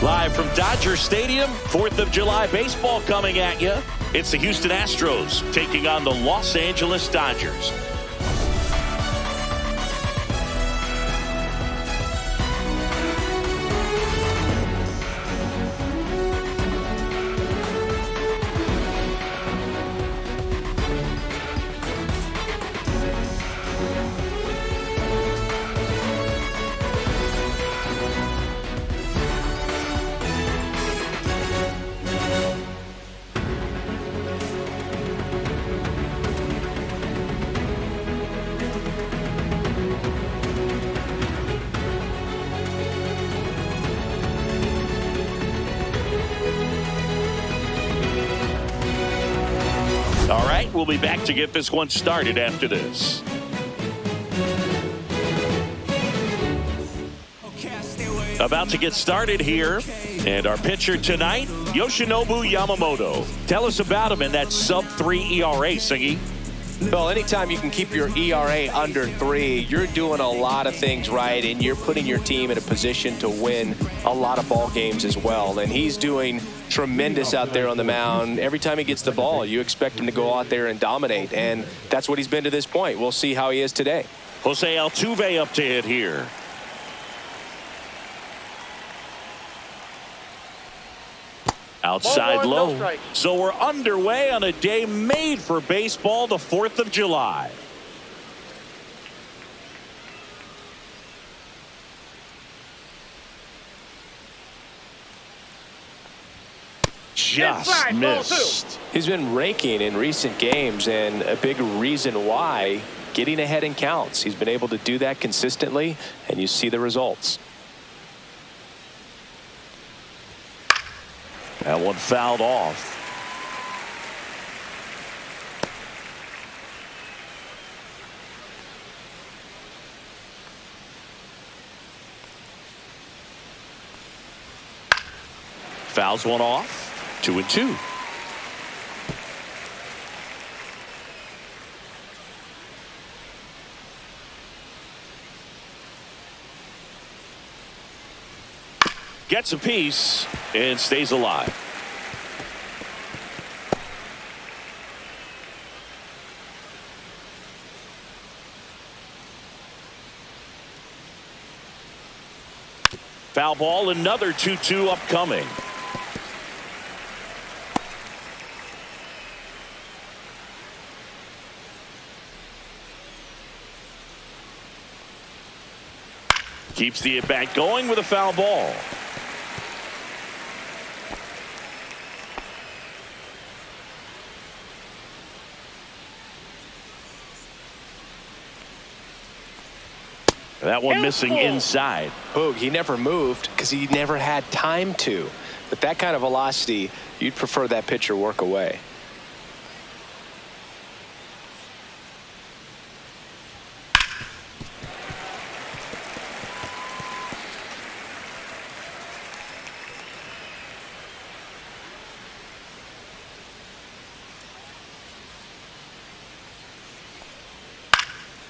Live from Dodger Stadium, 4th of July baseball coming at you. It's the Houston Astros taking on the Los Angeles Dodgers. All right, we'll be back to get this one started after this. About to get started here, and our pitcher tonight, Yoshinobu Yamamuto. Tell us about him in that sub-3 ERA, Singy. Well, anytime you can keep your ERA under 3, you're doing a lot of things right, and you're putting your team in a position to win a lot of ball games as well. And he's doing tremendous out there on the mound. Every time he gets the ball, you expect him to go out there and dominate, and that's what he's been to this point. We'll see how he is today. Jose Altuve up to hit here. Outside low. So we're underway on a day made for baseball, the 4th of July. Just missed. He's been raking in recent games, and a big reason why, getting ahead in counts. He's been able to do that consistently, and you see the results. That one fouled off. Fouls one off. 2-2. Gets a piece and stays alive. Foul ball, another 2-2 upcoming. Keeps the at-bat going with a foul ball. That one missing inside. Boog, he never moved because he never had time to. With that kind of velocity, you'd prefer that pitcher work away.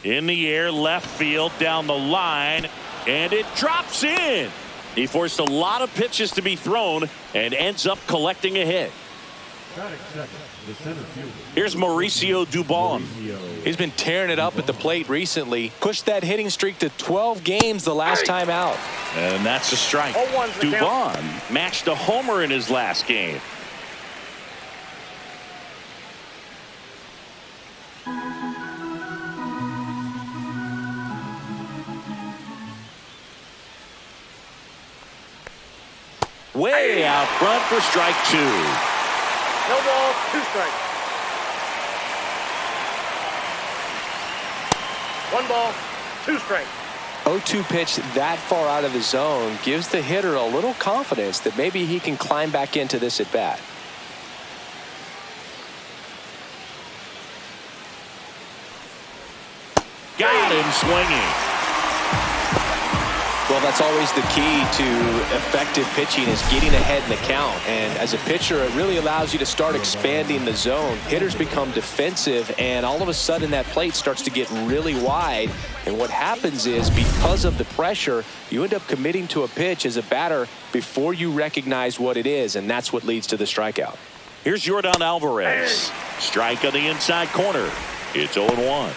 In the air, left field, down the line, and it drops in. He forced a lot of pitches to be thrown and ends up collecting a hit. Here's Mauricio Dubon. He's been tearing it up at the plate recently. Pushed that hitting streak to 12 games the last time out. And that's a strike. Dubon matched a homer in his last game. Way out front for strike 2. No ball, 2 strikes. 1 ball, 2 strikes. 0-2 pitch that far out of the zone gives the hitter a little confidence that maybe he can climb back into this at bat. Got him swinging. Well, that's always the key to effective pitching, is getting ahead in the count. And as a pitcher, it really allows you to start expanding the zone. Hitters become defensive, and all of a sudden that plate starts to get really wide. And what happens is, because of the pressure, you end up committing to a pitch as a batter before you recognize what it is, and that's what leads to the strikeout. Here's Yordan Alvarez. Strike on the inside corner. It's 0-1.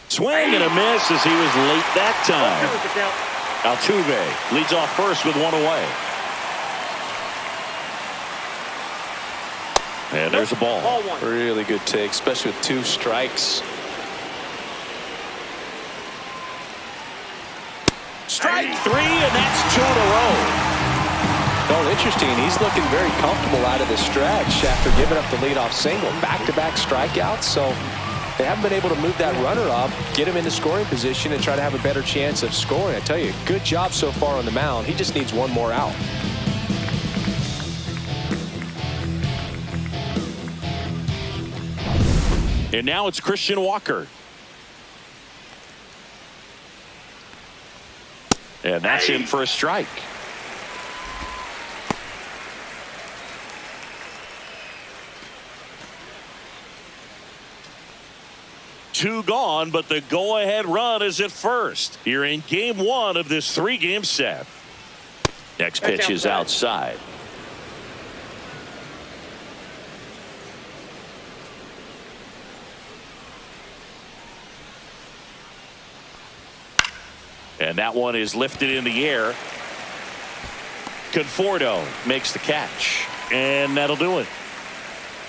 Swing and a miss as he was late that time. Altuve leads off first with one away. And there's a ball. Really good take, especially with 2 strikes. Strike 3, and that's 2 in a row. Oh, interesting. He's looking very comfortable out of the stretch after giving up the leadoff single. Back-to-back strikeouts, so they haven't been able to move that runner up, get him into scoring position, and try to have a better chance of scoring. I tell you, good job so far on the mound. He just needs one more out. And now it's Christian Walker. And that's in for a strike. Two gone, but the go-ahead run is at first here in game 1 of this 3-game set. Next pitch is outside. And that one is lifted in the air. Conforto makes the catch, and that'll do it.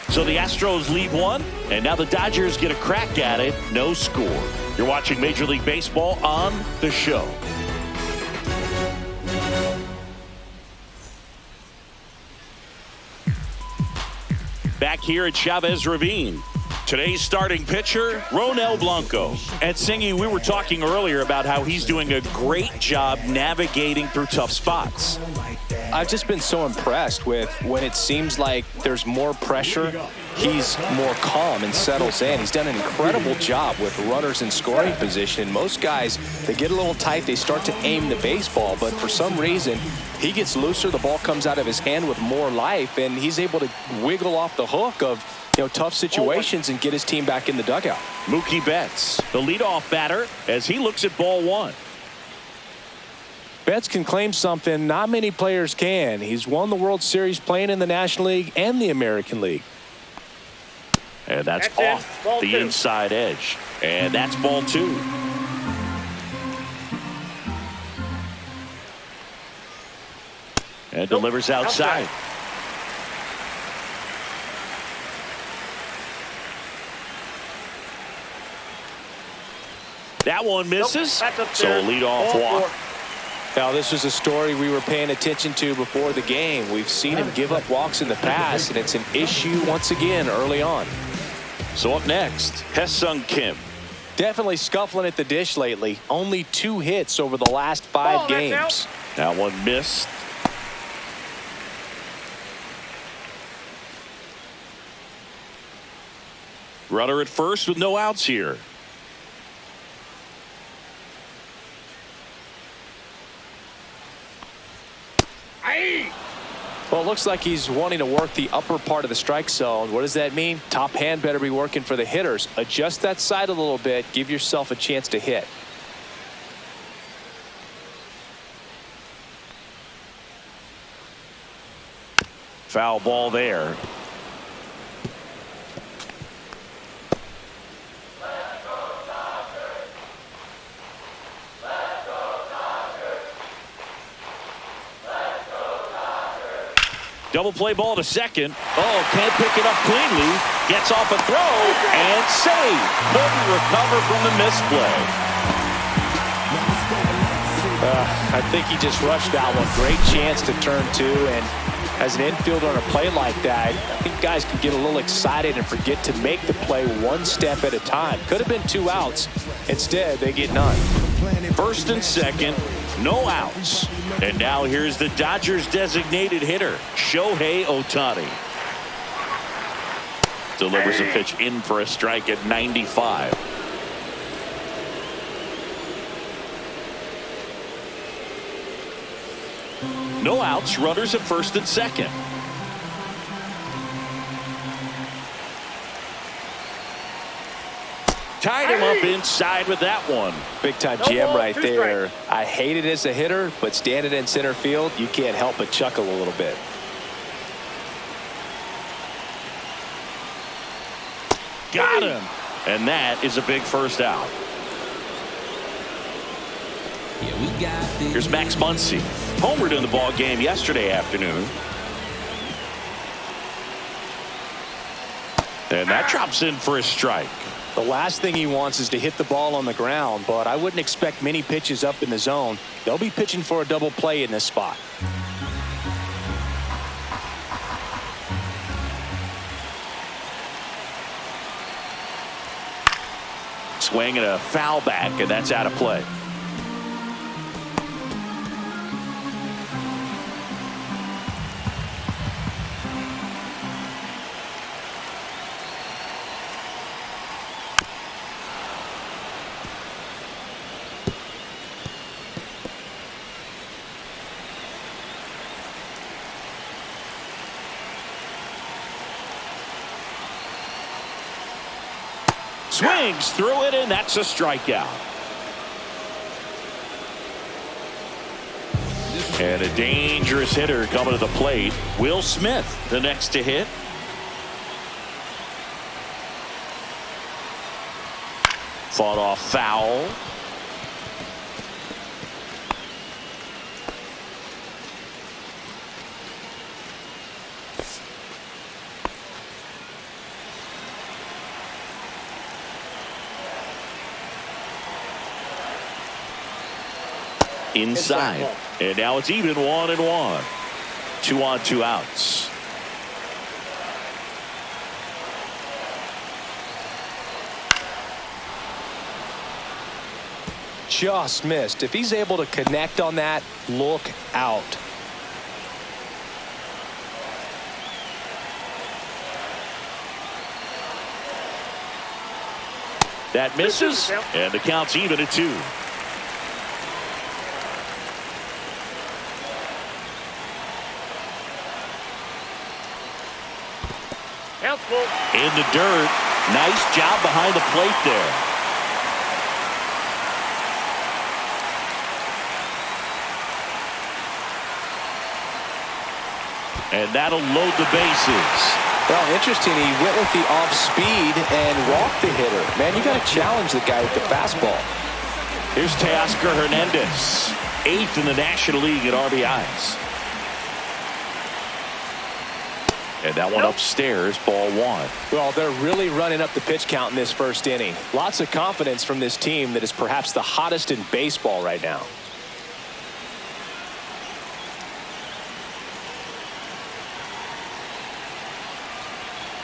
So the Astros lead 1, and now the Dodgers get a crack at it. No score. You're watching Major League Baseball on The Show. Back here at Chavez Ravine. Today's starting pitcher, Ronel Blanco. And Singy, we were talking earlier about how he's doing a great job navigating through tough spots. I've just been so impressed with when it seems like there's more pressure, he's more calm and settles in. He's done an incredible job with runners in scoring position. Most guys, they get a little tight, they start to aim the baseball, but for some reason, he gets looser, the ball comes out of his hand with more life, and he's able to wiggle off the hook of tough situations and get his team back in the dugout. Mookie Betts, the leadoff batter, as he looks at ball 1. Betts can claim something not many players can. He's won the World Series playing in the National League and the American League. And that's off the inside edge. And that's ball 2. And delivers outside. That one misses. So a leadoff walk. Now, this was a story we were paying attention to before the game. We've seen him give up walks in the past, and it's an issue once again early on. So up next, Hesung Kim. Definitely scuffling at the dish lately. Only 2 hits over the last 5 games. That one missed. Runner at first with no outs here. Well, it looks like he's wanting to work the upper part of the strike zone. What does that mean? Top hand better be working for the hitters. Adjust that side a little bit. Give yourself a chance to hit. Foul ball there. Double play ball to second. Oh, can't pick it up cleanly. Gets off a throw and saved. Couldn't recover from the misplay. I think he just rushed that one. Great chance to turn 2, and as an infielder on a play like that, I think guys can get a little excited and forget to make the play one step at a time. Could have been 2 outs. Instead, they get none. First and second. No outs. And now here's the Dodgers designated hitter, Shohei Ohtani. Delivers a pitch in for a strike at 95. No outs, runners at first and second. Tied him up inside with that one. Big time jam right there. I hate it as a hitter, but standing in center field, you can't help but chuckle a little bit. Got him. And that is a big first out. Here's Max Muncy. Homered in the ball game yesterday afternoon. And that drops in for a strike. The last thing he wants is to hit the ball on the ground, but I wouldn't expect many pitches up in the zone. They'll be pitching for a double play in this spot. Swing and a foul back, and that's out of play. Swings through it, and that's a strikeout. And a dangerous hitter coming to the plate. Will Smith, the next to hit. Fought off foul. Inside. And now it's even 1-1. 2 on 2 outs. Just missed. If he's able to connect on that, look out. That misses, and the count's even at 2. In the dirt. Nice job behind the plate there. And that'll load the bases. Well, interesting. He went with the off speed and walked the hitter. Man, you got to challenge the guy with the fastball. Here's Teoscar Hernandez, 8th in the National League at RBIs. And that one upstairs, ball 1. Well, they're really running up the pitch count in this first inning. Lots of confidence from this team that is perhaps the hottest in baseball right now.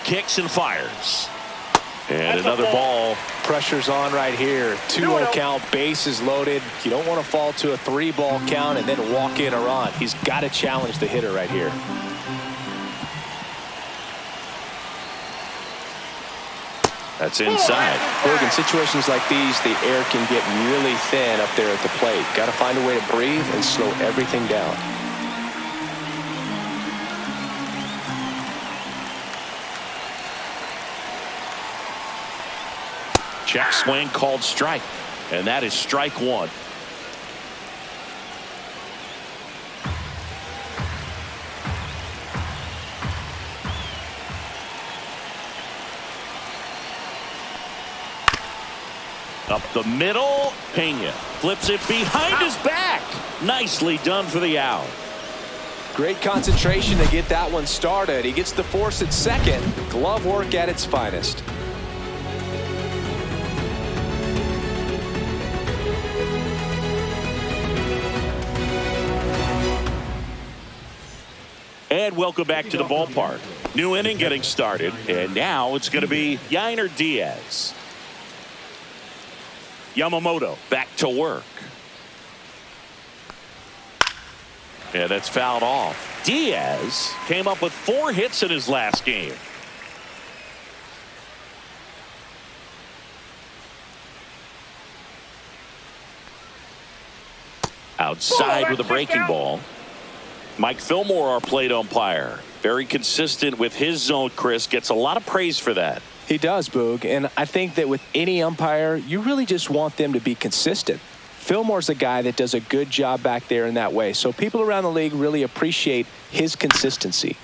Kicks and fires. And another ball. Pressure's on right here. 2-0 count, bases loaded. You don't want to fall to a 3-ball count and then walk in a run. He's got to challenge the hitter right here. That's inside. Look, in situations like these, the air can get really thin up there at the plate. Got to find a way to breathe and slow everything down. Check swing called strike. And that is strike 1. Up the middle, Pena flips it behind his back. Nicely done for the out. Great concentration to get that one started. He gets the force at second. Glove work at its finest. And welcome back to the ballpark. New inning getting started, and now it's going to be Yainer Diaz. Yamamoto back to work. Yeah, that's fouled off. Diaz came up with 4 hits in his last game. Outside with a breaking ball. Mike Fillmore, our plate umpire. Very consistent with his zone, Chris. Gets a lot of praise for that. He does, Boog. And I think that with any umpire, you really just want them to be consistent. Fillmore's a guy that does a good job back there in that way. So people around the league really appreciate his consistency.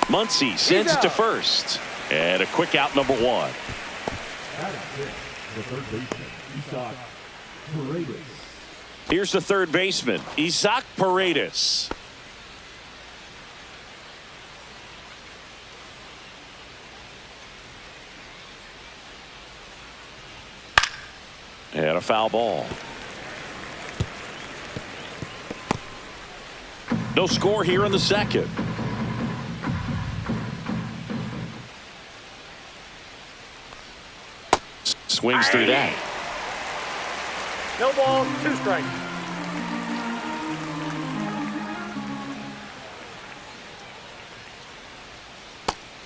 Muncy sends to first. And a quick out, number 1. Here's the third baseman, Isaac Paredes. And a foul ball. No score here in the second. Swings through that. No ball, 2 strikes.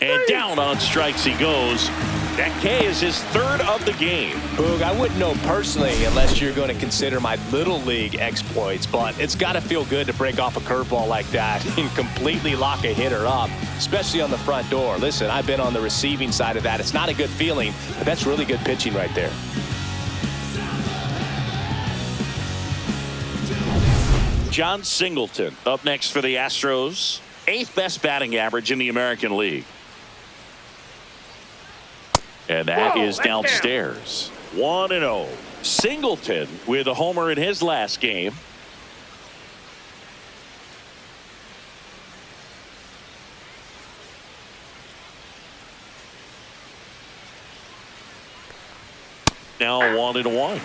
And down on strikes he goes. That K is his 3rd of the game. Boog, I wouldn't know personally unless you're going to consider my little league exploits, but it's got to feel good to break off a curveball like that and completely lock a hitter up, especially on the front door. Listen, I've been on the receiving side of that. It's not a good feeling, but that's really good pitching right there. John Singleton up next for the Astros. 8th best batting average in the American League. And that is downstairs. 1-0. Singleton with a homer in his last game. Now 1-1.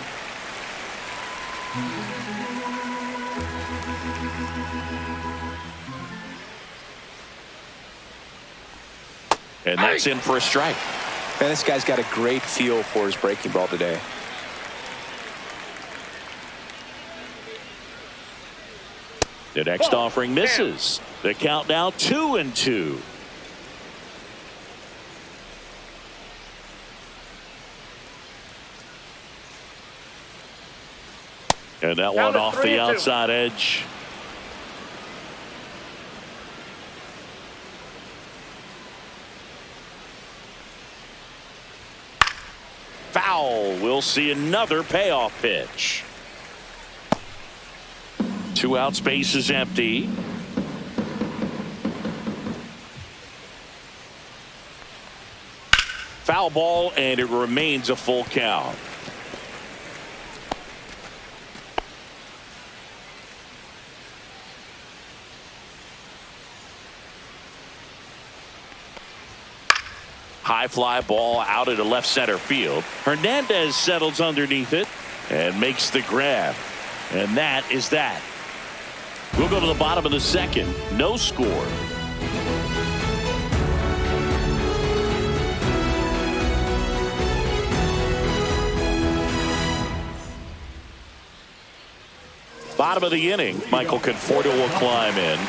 And that's in for a strike. Man, this guy's got a great feel for his breaking ball today. The next offering misses. The count now 2-2. And that one off the outside edge. Foul. We'll see another payoff pitch. 2 outs, base is empty. Foul ball, and it remains a full count. High fly ball out into left center field. Hernandez settles underneath it and makes the grab. And that is that. We'll go to the bottom of the second. No score. Bottom of the inning. Michael Conforto will climb in.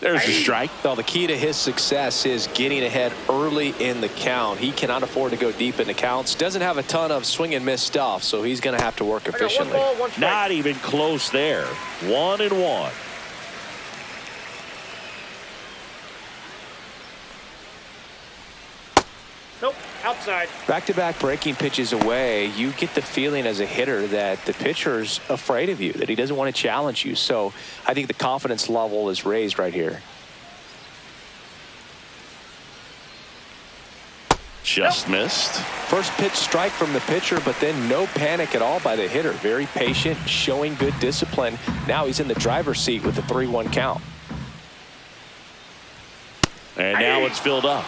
There's a strike. Well, the key to his success is getting ahead early in the count. He cannot afford to go deep in the counts. Doesn't have a ton of swing and miss stuff, so he's going to have to work efficiently. 1 ball, 1 strike. Not even close there. 1-1. Nope, outside. Back-to-back breaking pitches away, you get the feeling as a hitter that the pitcher's afraid of you, that he doesn't want to challenge you. So I think the confidence level is raised right here. Just missed. First pitch strike from the pitcher, but then no panic at all by the hitter. Very patient, showing good discipline. Now he's in the driver's seat with the 3-1 count. And now it's filled up.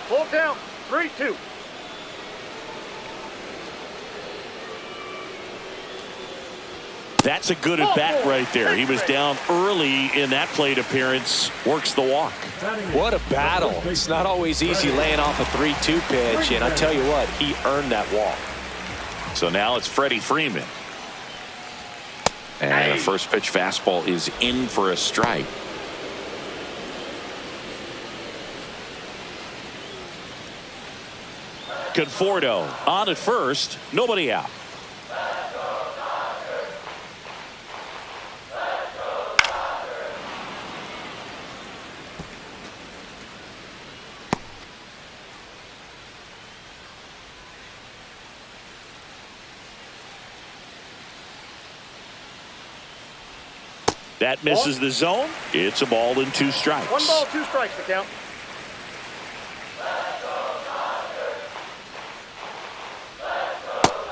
Full count, 3-2. That's a good at bat right there. He was down early in that plate appearance. Works the walk. What a battle. It's not always easy laying off a 3-2 pitch, and I tell you what, he earned that walk. So now it's Freddie Freeman. And the first pitch fastball is in for a strike. Conforto on at first, nobody out. That misses the zone. It's a ball and 2 strikes. 1 ball, 2 strikes to count.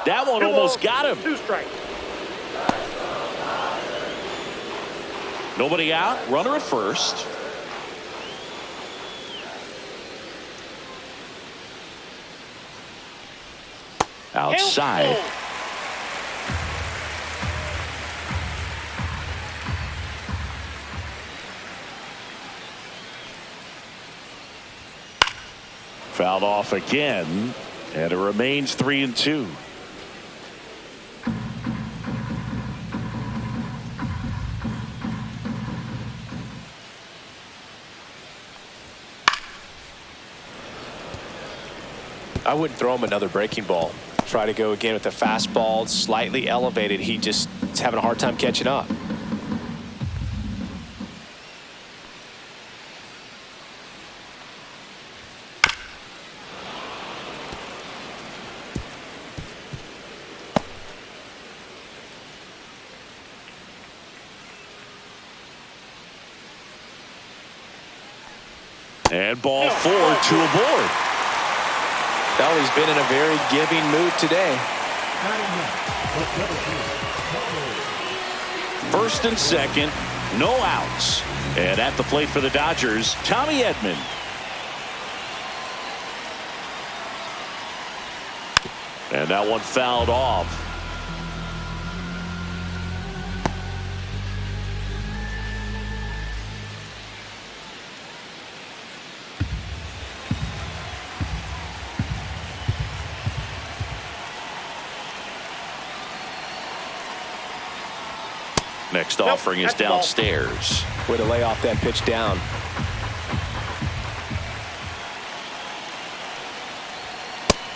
That one almost got him. 2 strikes. Nobody out. Runner at first. Outside. Fouled off again, and it remains 3-2. I wouldn't throw him another breaking ball. Try to go again with the fastball, slightly elevated. He just is having a hard time catching up. And ball 4, 2 aboard. Well, he's been in a very giving mood today. First and second, no outs. And at the plate for the Dodgers, Tommy Edman. And that one fouled off. Next offering is downstairs. Way to lay off that pitch down.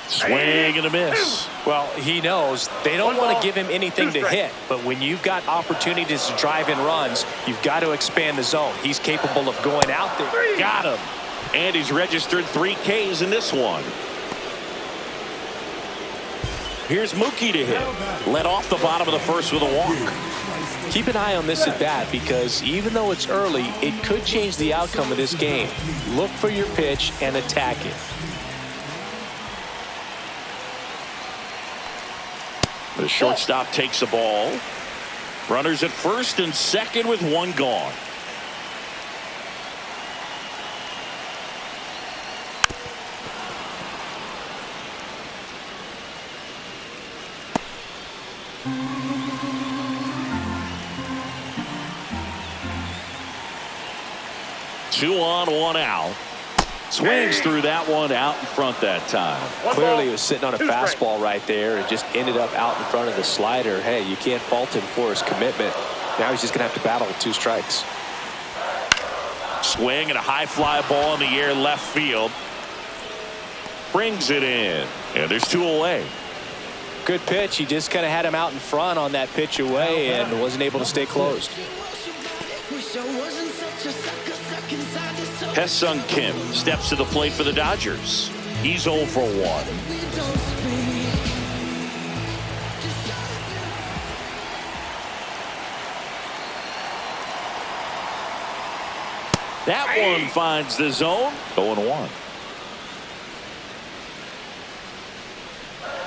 Swing and a miss. Well, he knows they don't want to give him anything to hit, but when you've got opportunities to drive in runs, you've got to expand the zone. He's capable of going out there. Got him. And he's registered 3 Ks in this one. Here's Mookie to hit. Led off the bottom of the first with a walk. Keep an eye on this at bat, because even though it's early, it could change the outcome of this game. Look for your pitch and attack it. The shortstop takes a ball. Runners at first and second with 1 gone. Two on, 1 out. Swings through that one, out in front that time. Clearly, he was sitting on a fastball right there and just ended up out in front of the slider. Hey, you can't fault him for his commitment. Now he's just going to have to battle with 2 strikes. Swing and a high fly ball in the air left field. Brings it in. And there's 2 away. Good pitch. He just kind of had him out in front on that pitch away and wasn't able to stay closed. Hesung Kim steps to the plate for the Dodgers. He's 0 for 1. That one finds the zone. 0-1.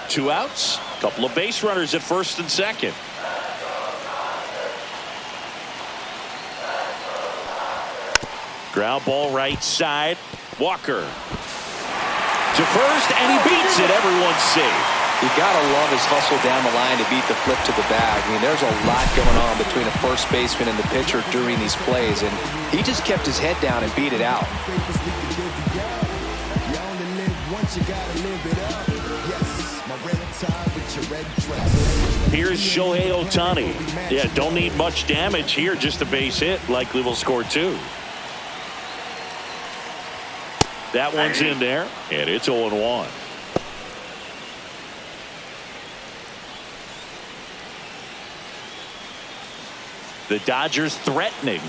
2 outs. Couple of base runners at first and second. Ground ball right side. Walker to first, and he beats it. Everyone's safe. You gotta love his hustle down the line to beat the flip to the bag. I mean, there's a lot going on between a first baseman and the pitcher during these plays, and he just kept his head down and beat it out. Here's Shohei Ohtani. Yeah, don't need much damage here, just a base hit. Likely will score 2. That one's in there, and it's 0-1. The Dodgers threatening.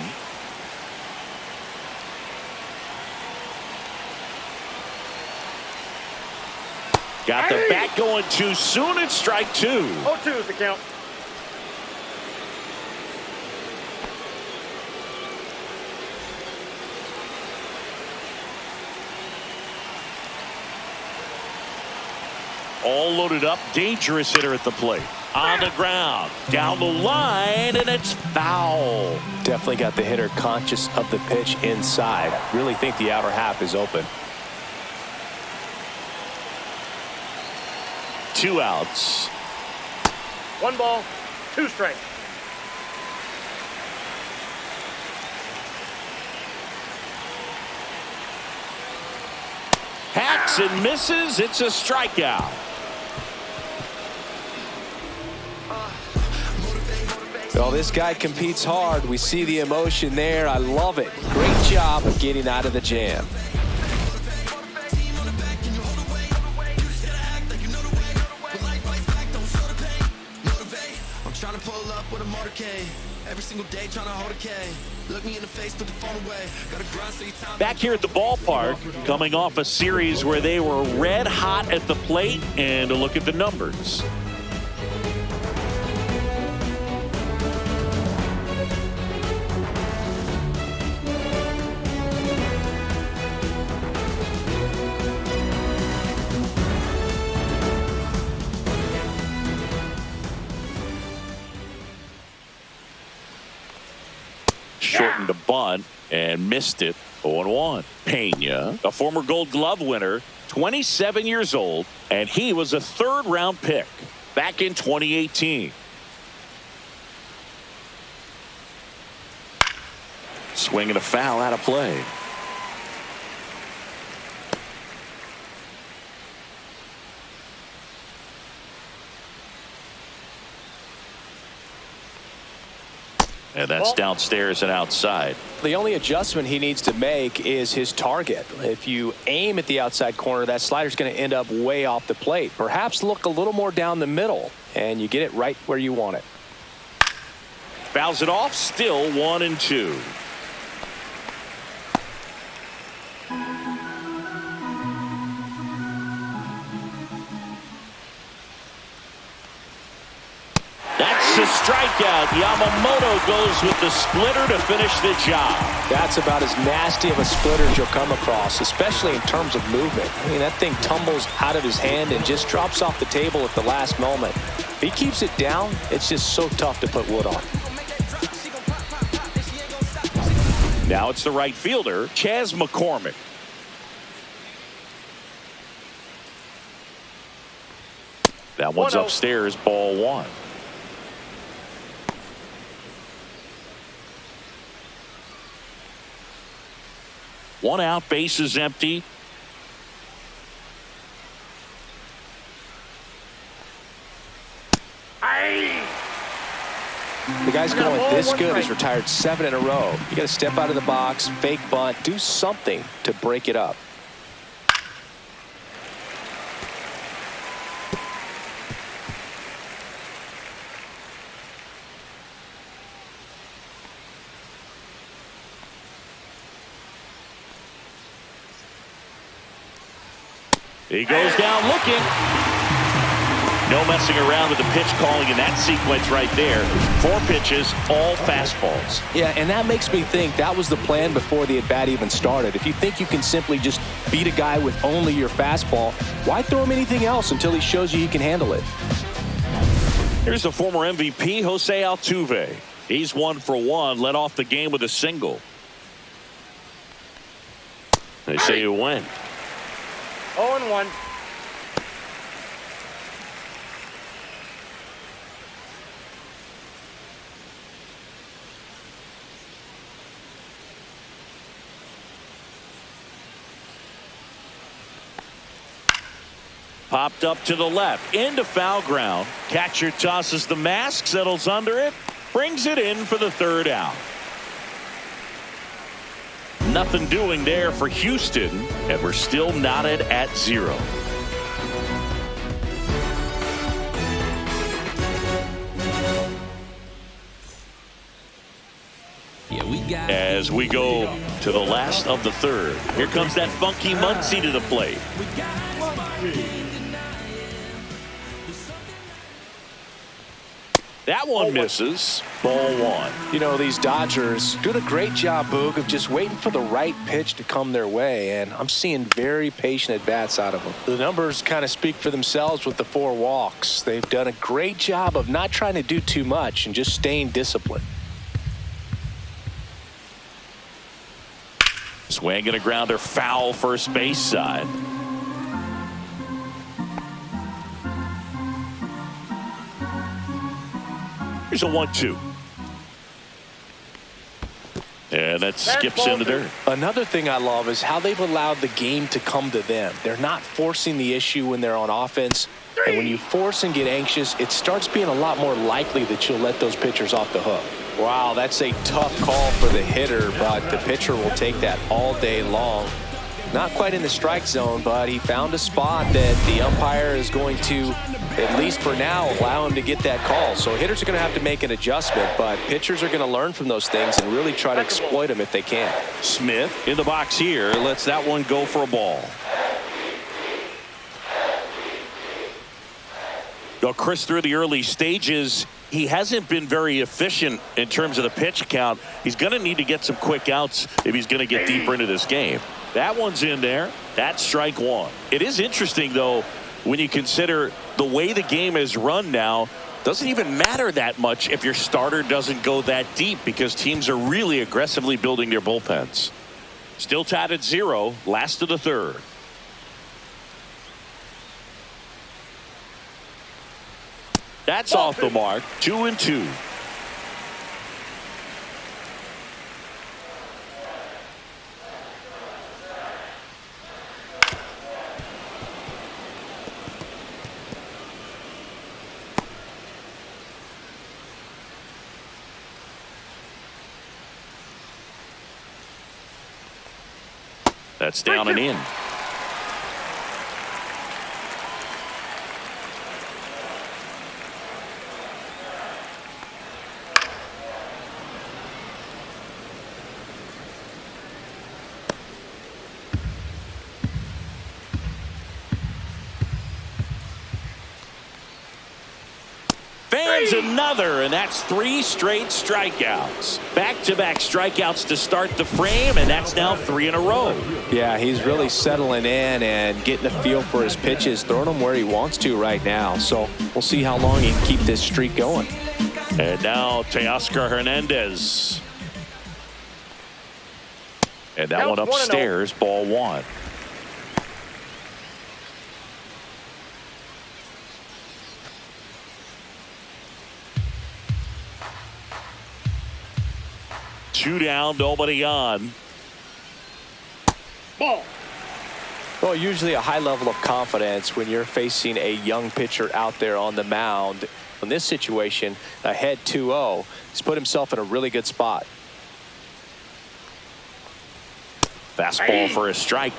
Got the bat going too soon. It's strike 2. 0-2 is the count. All loaded up. Dangerous hitter at the plate. On the ground. Down the line, and it's foul. Definitely got the hitter conscious of the pitch inside. Really think the outer half is open. 2 outs. 1 ball, 2 strikes. Hacks and misses. It's a strikeout. Well, this guy competes hard. We see the emotion there. I love it. Great job of getting out of the jam. Back here at the ballpark, coming off a series where they were red hot at the plate, and a look at the numbers. Shortened a bunt and missed it. 0-1. Pena, a former Gold Glove winner, 27 years old, and he was a 3rd-round pick back in 2018. Swinging a foul out of play. And that's downstairs and outside. The only adjustment he needs to make is his target. If you aim at the outside corner, that slider's going to end up way off the plate. Perhaps look a little more down the middle, and you get it right where you want it. Fouls it off, still 1-2. That's a strikeout. Yamamoto goes with the splitter to finish the job. That's about as nasty of a splitter as you'll come across, especially in terms of movement. I mean, that thing tumbles out of his hand and just drops off the table at the last moment. If he keeps it down, it's just so tough to put wood on. Now it's the right fielder, Chas McCormick. That one's upstairs, ball 1. One out, base is empty. The guy's going this good. He's retired 7 in a row. You got to step out of the box, fake bunt, do something to break it up. He goes down looking. No messing around with the pitch calling in that sequence right there. 4 pitches, all fastballs. Yeah, and that makes me think that was the plan before the at-bat even started. If you think you can simply just beat a guy with only your fastball, why throw him anything else until he shows you he can handle it? Here's the former MVP, Jose Altuve. He's 1 for 1, led off the game with a single. They say you win. 0-1. Popped up to the left, into foul ground. Catcher tosses the mask, settles under it, brings it in for the third out. Nothing doing there for Houston, and we're still knotted at 0. As we go to the last of the third, here comes that funky Muncy to the plate. That one misses. Ball 1. You know, these Dodgers doing a great job, Boog, of just waiting for the right pitch to come their way, and I'm seeing very patient at-bats out of them. The numbers kind of speak for themselves with the 4 walks. They've done a great job of not trying to do too much and just staying disciplined. Swing and a grounder foul first base side. Here's a 1-2. And that skips in the dirt. Another thing I love is how they've allowed the game to come to them. They're not forcing the issue when they're on offense. And when you force and get anxious, it starts being a lot more likely that you'll let those pitchers off the hook. Wow, that's a tough call for the hitter, but the pitcher will take that all day long. Not quite in the strike zone, but he found a spot that the umpire is going to, at least for now, allow him to get that call. So hitters are going to have to make an adjustment, but pitchers are going to learn from those things and really try to exploit them if they can. Smith in the box here lets that one go for a ball. Well, Chris, through the early stages, he hasn't been very efficient in terms of the pitch count. He's going to need to get some quick outs if he's going to get deeper into this game. That one's in there. That's strike 1. It is interesting, though, when you consider the way the game is run now. Doesn't even matter that much if your starter doesn't go that deep, because teams are really aggressively building their bullpens. Still tied at 0, last of the third. That's off the mark. 2-2. That's down and in. Fans another, and that's 3 straight strikeouts. Back-to-back strikeouts to start the frame, and that's now 3 in a row. Yeah, he's really settling in and getting a feel for his pitches, throwing them where he wants to right now. So we'll see how long he can keep this streak going. And now Teoscar Hernandez. And that one upstairs, ball 1. Two down, nobody on. Ball. Well, usually a high level of confidence when you're facing a young pitcher out there on the mound. In this situation, ahead 2-0, he's put himself in a really good spot. Fastball for a strike.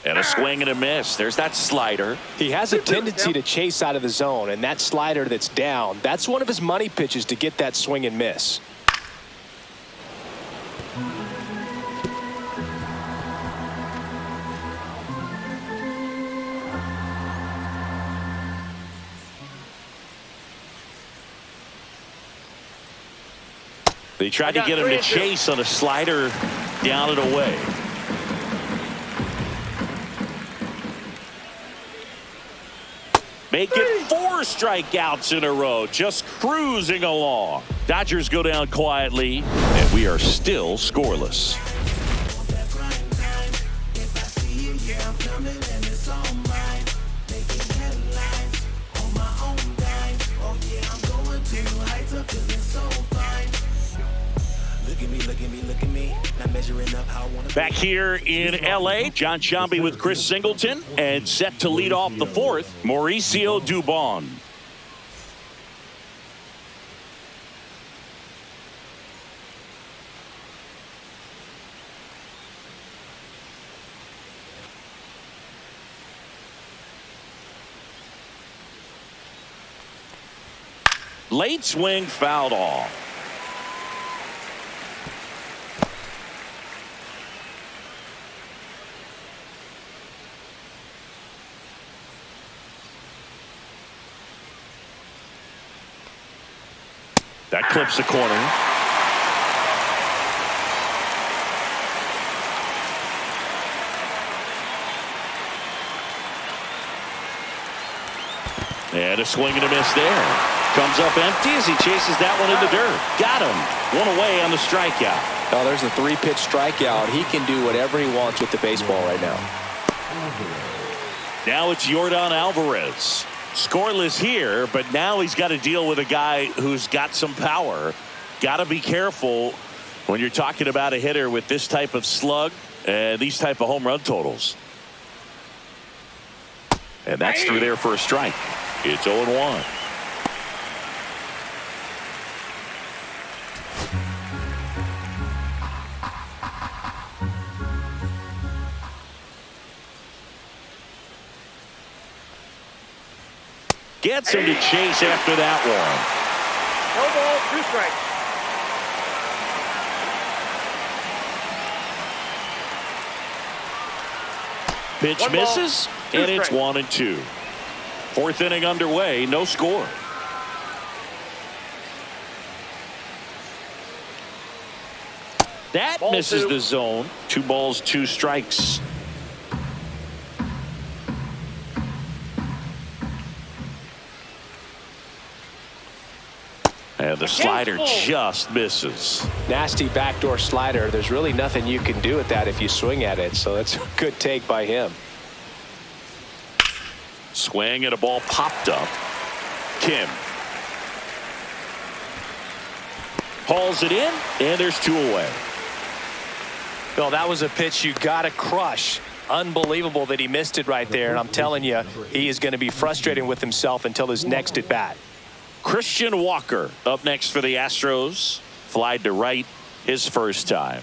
And a swing and a miss. There's that slider. He has a tendency to chase out of the zone, and that slider that's down, that's one of his money pitches to get that swing and miss. They tried to get him to chase on a slider down and away. Make it 4 strikeouts in a row, just cruising along. Dodgers go down quietly, and we are still scoreless. Back here in L.A., John Sciambi with Chris Singleton, and set to lead off the fourth, Mauricio Dubon. Late swing fouled off. That clips the corner. And a swing and a miss there. Comes up empty as he chases that one in the dirt. Got him. One away on the strikeout. Oh, there's a 3-pitch strikeout. He can do whatever he wants with the baseball right now. Now it's Yordan Alvarez. Scoreless here, but now he's got to deal with a guy who's got some power. Got to be careful when you're talking about a hitter with this type of slug and these type of home run totals. And that's through there for a strike. It's 0-1. Gets him to chase after that one. No ball, 2 strikes. Pitch One misses, ball, and it's 2 1-2. Fourth inning underway, no score. That Ball misses 2. the zone. 2 balls, 2 strikes. And the slider just misses. Nasty backdoor slider. There's really nothing you can do with that if you swing at it. So that's a good take by him. Swing and a ball popped up. Kim hauls it in, and there's 2 away. Well, that was a pitch you got to crush. Unbelievable that he missed it right there. And I'm telling you, he is going to be frustrated with himself until his next at bat. Christian Walker up next for the Astros. Flied to right his first time.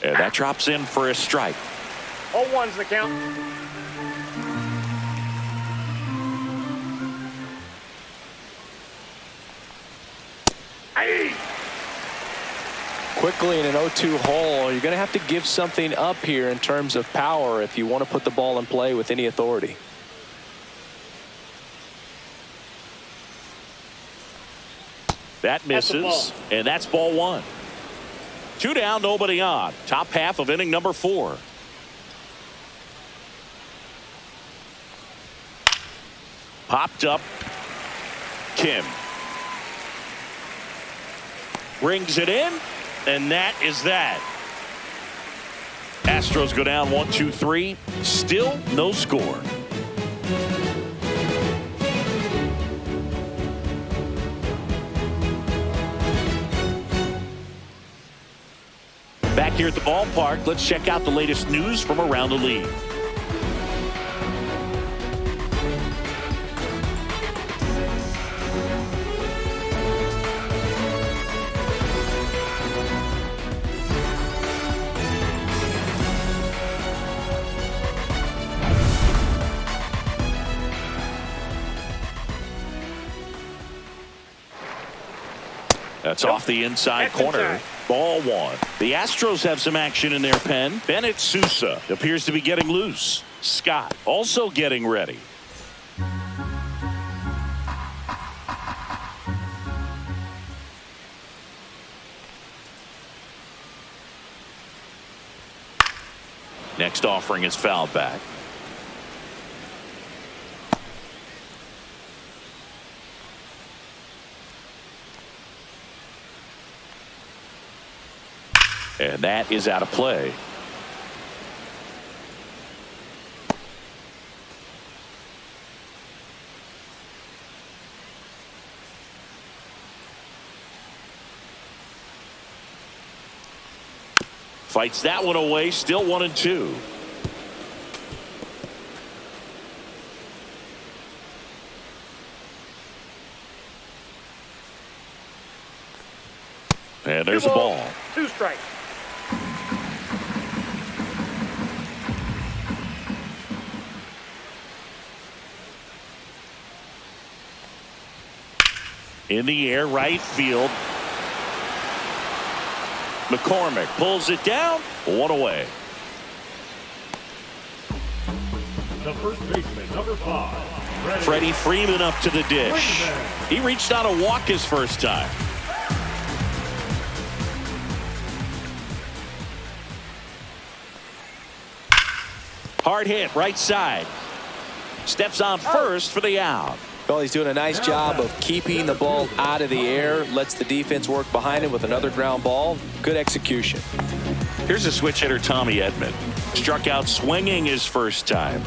And that drops in for a strike. 0-1's the count. Quickly in an 0-2 hole, you're going to have to give something up here in terms of power if you want to put the ball in play with any authority. That misses, and that's ball 1. 2 down, nobody on. Top half of inning number 4. Popped up. Kim brings it in, and that is that. Astros go down 1-2-3. Still no score. Back here at the ballpark, let's check out the latest news from around the league. That's off the inside corner. Ball 1. The Astros have some action in their pen. Bennett Sousa appears to be getting loose. Scott also getting ready. Next offering is fouled back. And that is out of play. Fights that one away. Still 1-2. And there's a ball. 2 strikes. In the air, right field. McCormick pulls it down. 1 away. The first baseman, number 5. Freddie Freeman up to the dish. He reached out a walk his first time. Hard hit, right side. Steps on first for the out. Well, he's doing a nice job of keeping the ball out of the air. Lets the defense work behind him with another ground ball. Good execution. Here's a switch hitter, Tommy Edman. Struck out swinging his first time.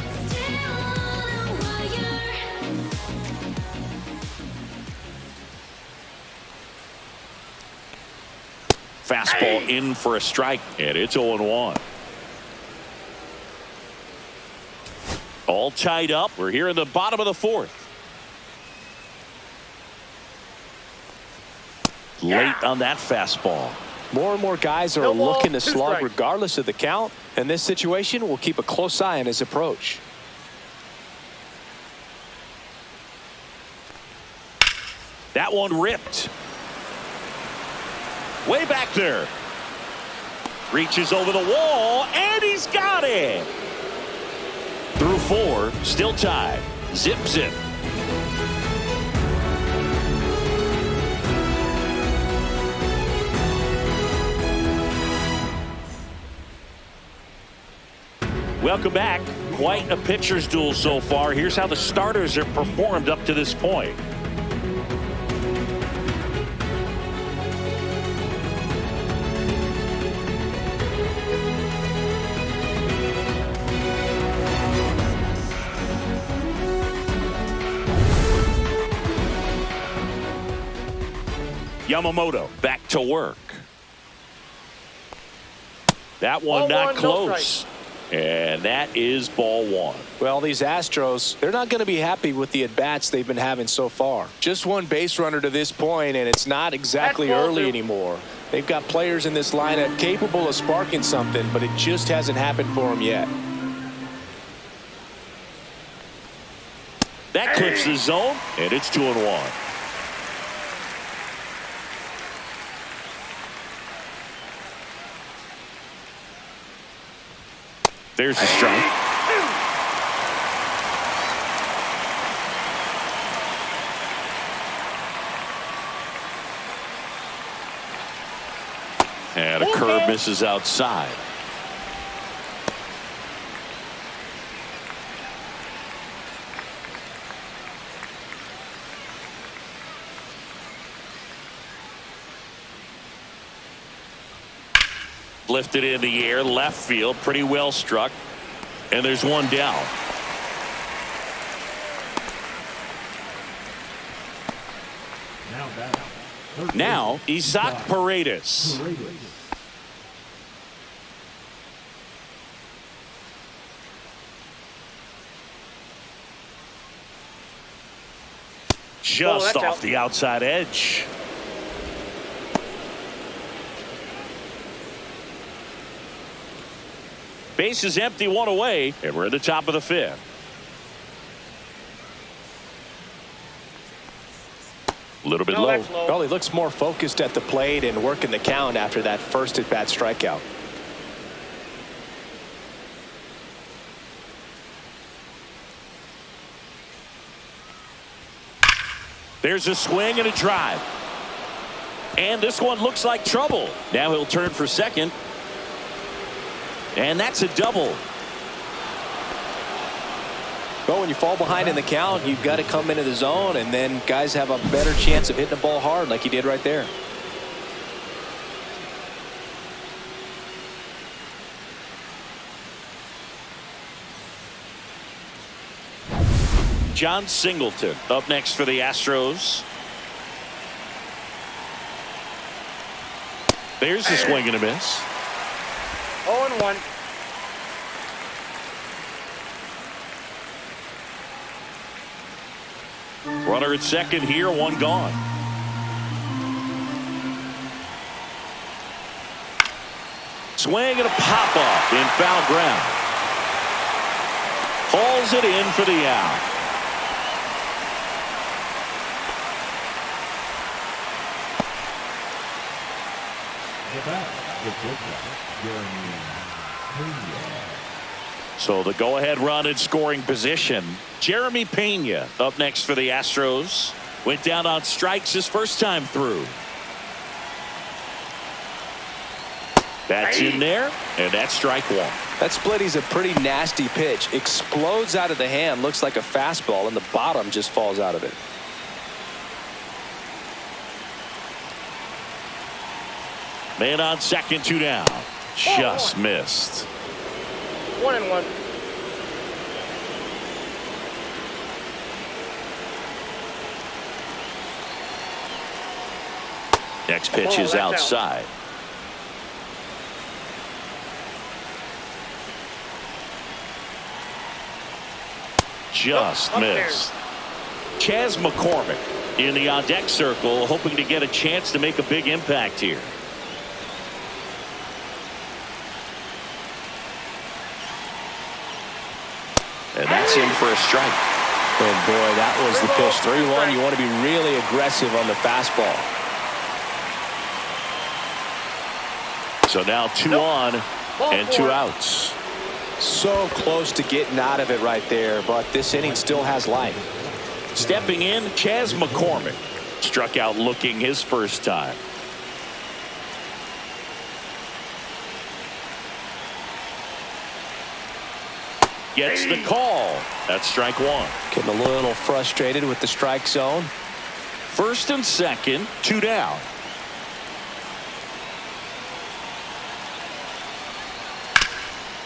Fastball in for a strike, and it's 0-1. All tied up. We're here in the bottom of the 4th. Late on that fastball. More and more guys are looking to slug regardless of the count. In this situation, we'll keep a close eye on his approach. That one ripped. Way back there. Reaches over the wall, and he's got it. Through 4, still tied. Zip, zip. Welcome back. Quite a pitcher's duel so far. Here's how the starters have performed up to this point. Yamamoto back to work. That one not close. And that is ball 1. Well, these Astros, they're not going to be happy with the at-bats they've been having so far. Just one base runner to this point, and it's not exactly early anymore. They've got players in this lineup capable of sparking something, but it just hasn't happened for them yet. That clips the zone, and it's 2-1. There's a strike. And a curve misses outside. Lifted in the air, left field, pretty well struck. And there's one down. Now, Isaac Paredes. Just off the outside edge. Base is empty, 1 away, and we're at the top of the 5th. A little bit low. Well, he looks more focused at the plate and working the count after that first at-bat strikeout. There's a swing and a drive. And this one looks like trouble. Now he'll turn for second. And that's a double. Well, when you fall behind in the count, you've got to come into the zone, and then guys have a better chance of hitting the ball hard like he did right there. John Singleton up next for the Astros. There's a swing and a miss. 0-1. Runner at second here, one gone. Swing and a pop-up in foul ground. Hauls it in for the out. So the go-ahead run in scoring position. Jeremy Pena up next for the Astros. Went down on strikes his first time through. That's in there, and that's strike one. That split is a pretty nasty pitch. Explodes out of the hand, looks like a fastball, and the bottom just falls out of it. Man on second, 2 down. Just missed. 1-1. Next pitch is outside. Just missed. Chas McCormick in the on-deck circle, hoping to get a chance to make a big impact here. And that's in for a strike. And boy, that was the pitch. 3-1. You want to be really aggressive on the fastball. So now 2 on and 2 outs. So close to getting out of it right there, but this inning still has life. Stepping in, Chas McCormick. Struck out looking his first time. Gets the call. That's strike one. Getting a little frustrated with the strike zone. First and second, 2 down.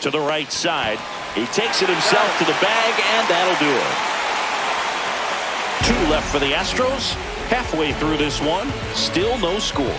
To the right side. He takes it himself to the bag, and that'll do it. 2 left for the Astros. Halfway through this one, still no score.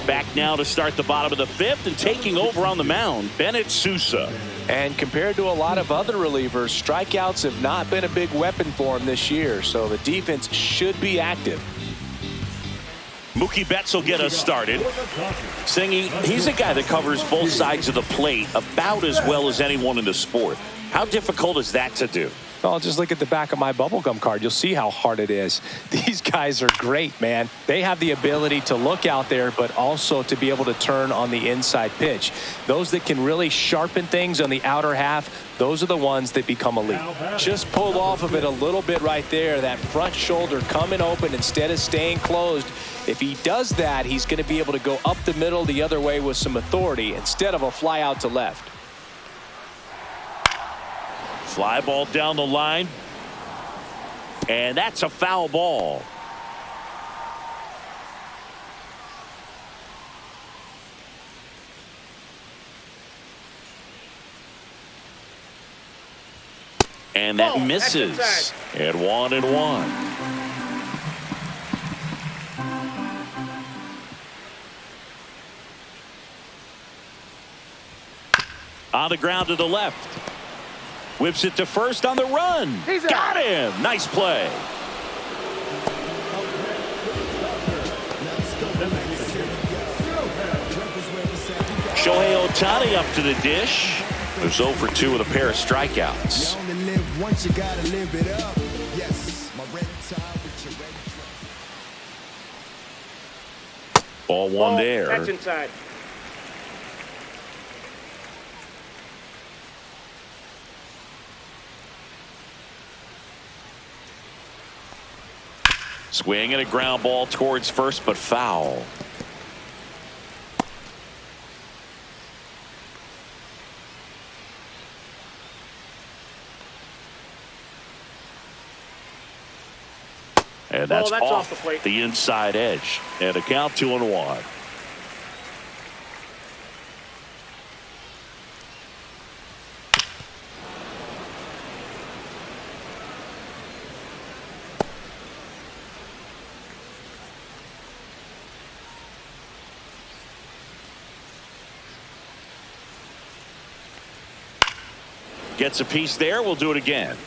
Back now to start the bottom of the 5th, and taking over on the mound, Bennett Sousa. And compared to a lot of other relievers, strikeouts have not been a big weapon for him this year, so the defense should be active. Mookie Betts will get us started. Singy, he's a guy that covers both sides of the plate about as well as anyone in the sport. How difficult is that to do? Oh, just look at the back of my bubblegum card. You'll see how hard it is. These guys are great, man. They have the ability to look out there, but also to be able to turn on the inside pitch. Those that can really sharpen things on the outer half, those are the ones that become elite. Just pulled off of it a little bit right there. That front shoulder coming open instead of staying closed. If he does that, he's going to be able to go up the middle the other way with some authority instead of a fly out to left. Fly ball down the line. And that's a foul ball. And that misses. At 1-1. On the ground to the left. Whips it to first on the run. Got him. Nice play. Shohei Ohtani up to the dish. There's 0 for 2 with a pair of strikeouts. Ball one there. That's inside. Swing and a ground ball towards first, but foul. And that's off the plate. The inside edge. And a count 2-1. Gets a piece there. We'll do it again.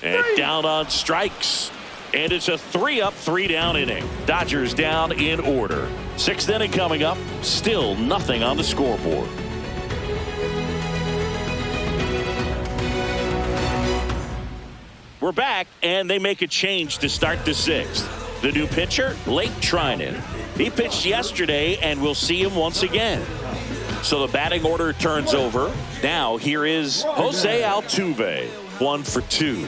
And down on strikes. And it's a 3-up, 3-down inning. Dodgers down in order. 6th inning coming up. Still nothing on the scoreboard. We're back, and they make a change to start the 6th. The new pitcher, Blake Trinan. He pitched yesterday, and we'll see him once again. So the batting order turns over. Now here is Jose Altuve. 1 for 2.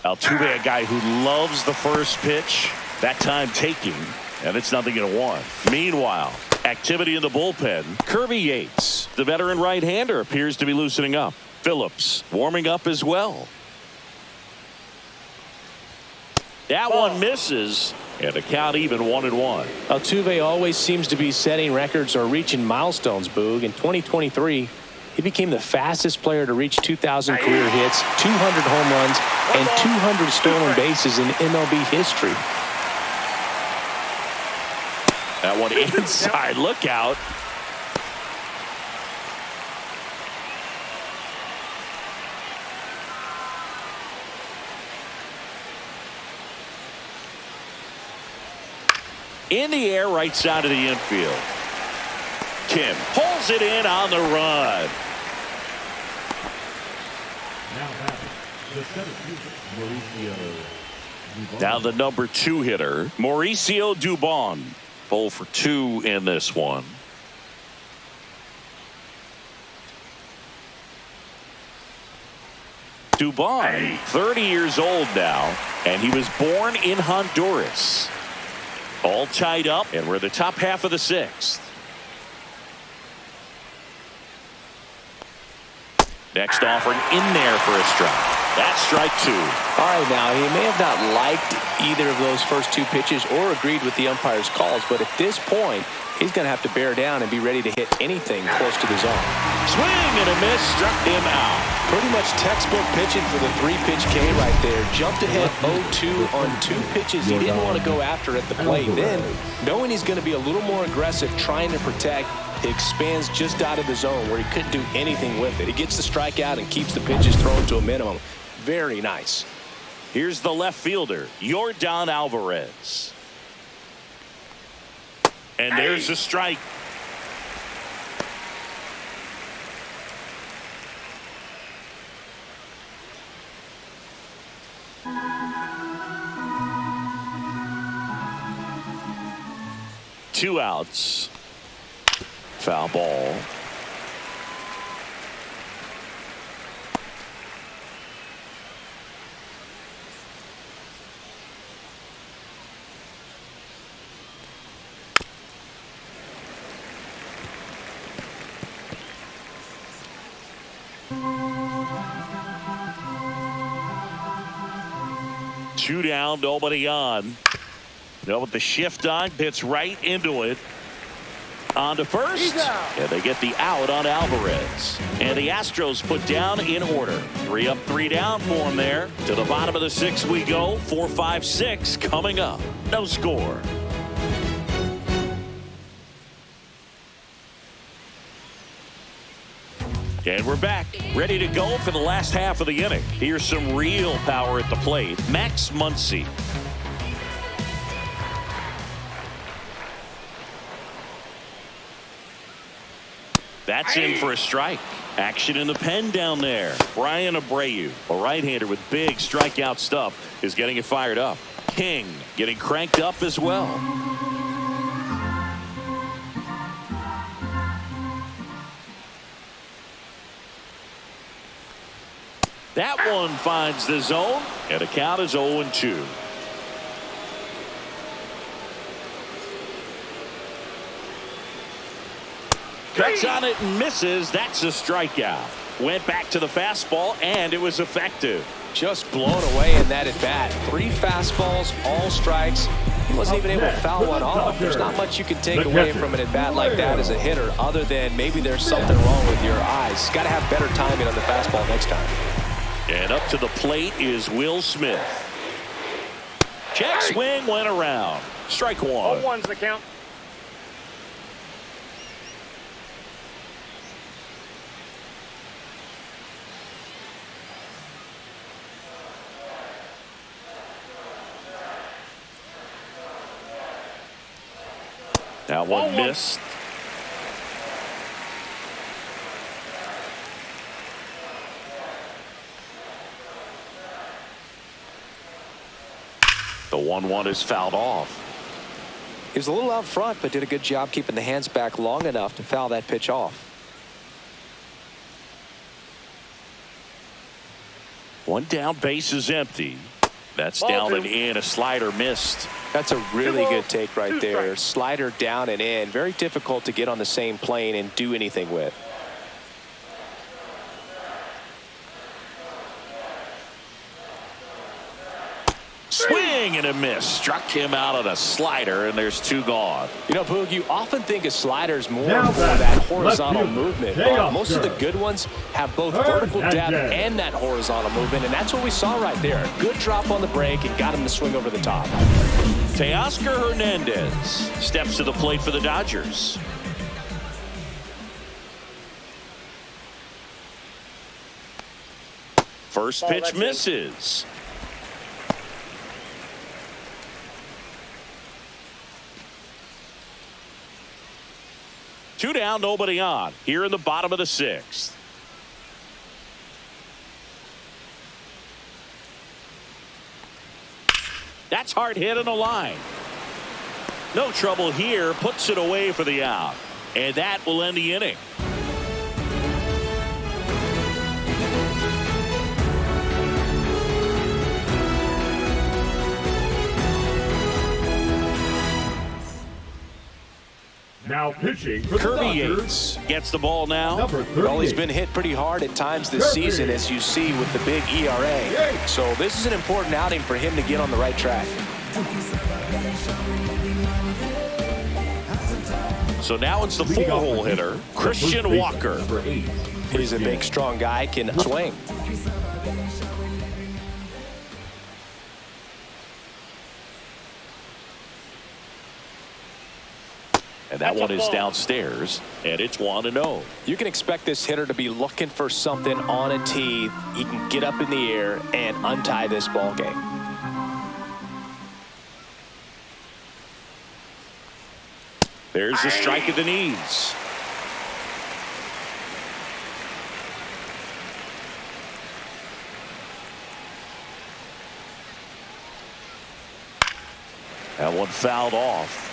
Altuve, a guy who loves the first pitch. That time taking, and it's 0-1. Meanwhile, activity in the bullpen. Kirby Yates, the veteran right-hander, appears to be loosening up. Phillips warming up as well. That one misses, and the count even 1-1. Altuve always seems to be setting records or reaching milestones, Boog. In 2023, he became the fastest player to reach 2,000 career hits, 200 home runs, and 200 stolen bases in MLB history. That one inside. Look out. In the air, right side of the infield. Kim pulls it in on the run. Now the number 2 hitter, Mauricio Dubon. 0 for 2 in this one. Dubon, 30 years old now, and he was born in Honduras. All tied up, and we're the top half of the 6th. Next offering in there for a strike. That's strike 2. All right, now he may have not liked either of those first 2 pitches or agreed with the umpire's calls, but at this point, he's going to have to bear down and be ready to hit anything close to the zone. Swing and a miss, struck him out. Pretty much textbook pitching for the 3-pitch K right there. Jumped ahead 0-2 on 2 pitches he didn't want to go after at the plate. Then, knowing he's going to be a little more aggressive, trying to protect, he expands just out of the zone where he couldn't do anything with it. He gets the strikeout and keeps the pitches thrown to a minimum. Very nice. Here's the left fielder, Yordan Alvarez. And there's a strike. Two outs. Foul ball. Two down, nobody on. Now with the shift on, hits right into it. On to first, and they get the out on Alvarez. And the Astros put down in order. 3 up, 3 down for them there. To the bottom of the 6th we go. 4, 5, 6 coming up. No score. And we're back, ready to go for the last half of the inning. Here's some real power at the plate. Max Muncy. That's in for a strike. Action in the pen down there. Brian Abreu, a right-hander with big strikeout stuff, is getting it fired up. King getting cranked up as well. That one finds the zone, and the count is 0-2. Cuts on it and misses. That's a strikeout. Went back to the fastball, and it was effective. Just blown away in that at bat. 3 fastballs, all strikes. He wasn't even able to foul one off. There's not much you can take away from an at bat like that as a hitter, other than maybe there's something wrong with your eyes. Got to have better timing on the fastball next time. And up to the plate is Will Smith. Check swing went around. Strike 1. 0-1's the count. That one missed. The 1-1 is fouled off. He was a little out front, but did a good job keeping the hands back long enough to foul that pitch off. 1 down, base is empty. That's down and in. A slider missed. That's a really good take right there. Slider down and in. Very difficult to get on the same plane and do anything with. Swing and a miss. Struck him out on a slider, and there's 2 gone. You know, Boog, you often think of sliders more for that horizontal movement, but most of the good ones have both vertical depth and that horizontal movement, and that's what we saw right there. Good drop on the break and got him to swing over the top. Teoscar Hernandez steps to the plate for the Dodgers. First pitch misses. Two down, nobody on. Here in the bottom of the 6th. That's hard hit on the line. No trouble here. Puts it away for the out. And that will end the inning. Now pitching for Kirby the Dodgers, Yates gets the ball now. number 38. Well, he's been hit pretty hard at times this season, as you see with the big ERA. So this is an important outing for him to get on the right track. So now it's the 4-hole hitter, Christian Walker. He's a big, strong guy, can swing. And that one is downstairs, and it's 1-0. You can expect this hitter to be looking for something on a tee. He can get up in the air and untie this ball game. There's the strike at the knees. That one fouled off.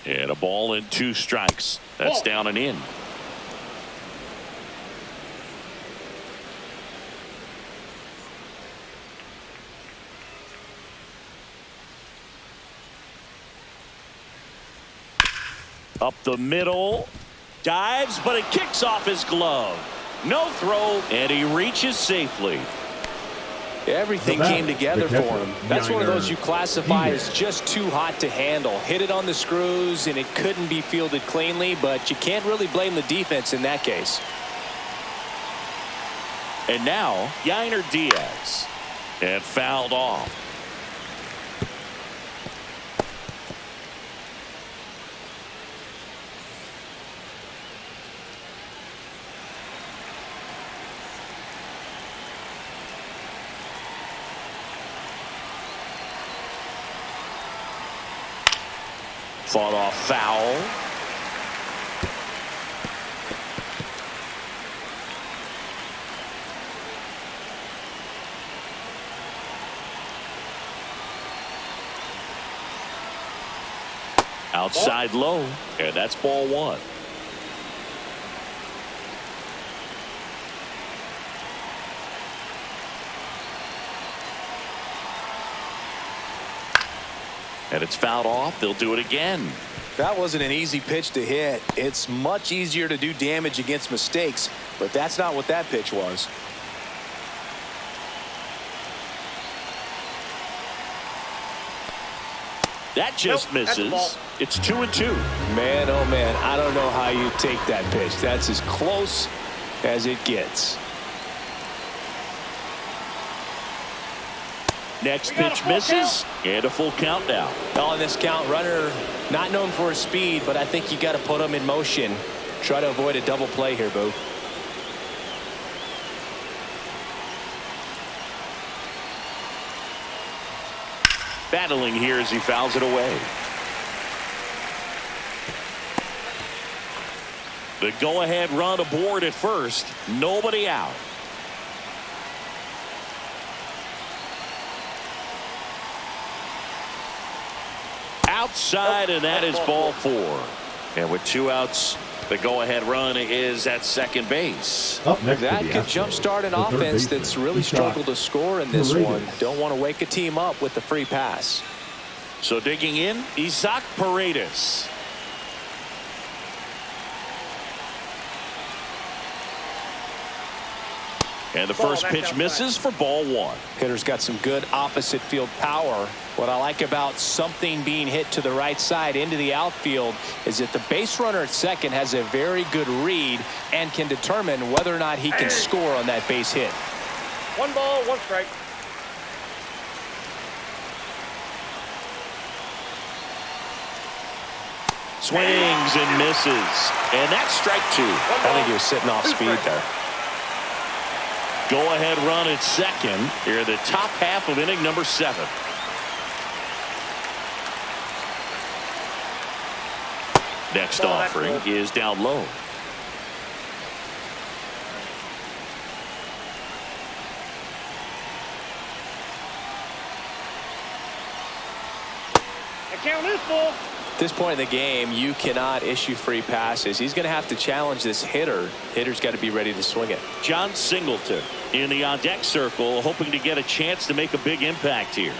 And a ball and 2 strikes. That's down and in. Up the middle. Dives, but it kicks off his glove. No throw, and he reaches safely. Everything came together for him. That's one of those you classify as just too hot to handle. Hit it on the screws, and it couldn't be fielded cleanly, but you can't really blame the defense in that case. And now, Yainer Diaz. And fouled off. Fought off foul. Outside low, and that's ball one. And it's fouled off. They'll do it again. That wasn't an easy pitch to hit. It's much easier to do damage against mistakes, but that's not what that pitch was. That just misses. It's 2-2. Man, oh man, I don't know how you take that pitch. That's as close as it gets. Next pitch misses, and a full count now. On this count, runner not known for his speed, but I think you got to put him in motion. Try to avoid a double play here, Boo. Battling here as he fouls it away. The go-ahead run aboard at first. Nobody out. Outside, and that is ball four. And with two outs, the go-ahead run is at second base. That could jumpstart an offense that's really struggled to score in this one. Don't want to wake a team up with the free pass. So digging in, Isaac Paredes. And the first pitch misses for ball one. Hitter's got some good opposite field power. What I like about something being hit to the right side into the outfield is that the base runner at second has a very good read and can determine whether or not he can score on that base hit. 1 ball, 1 strike. Swings and misses. And that's strike two. I think he was sitting off speed there. Go-ahead run at second here in the top half of inning number 7. Next offering is down low. The count is full. At this point in the game, you cannot issue free passes. He's going to have to challenge this hitter. Hitter's got to be ready to swing it. John Singleton in the on-deck circle, hoping to get a chance to make a big impact here.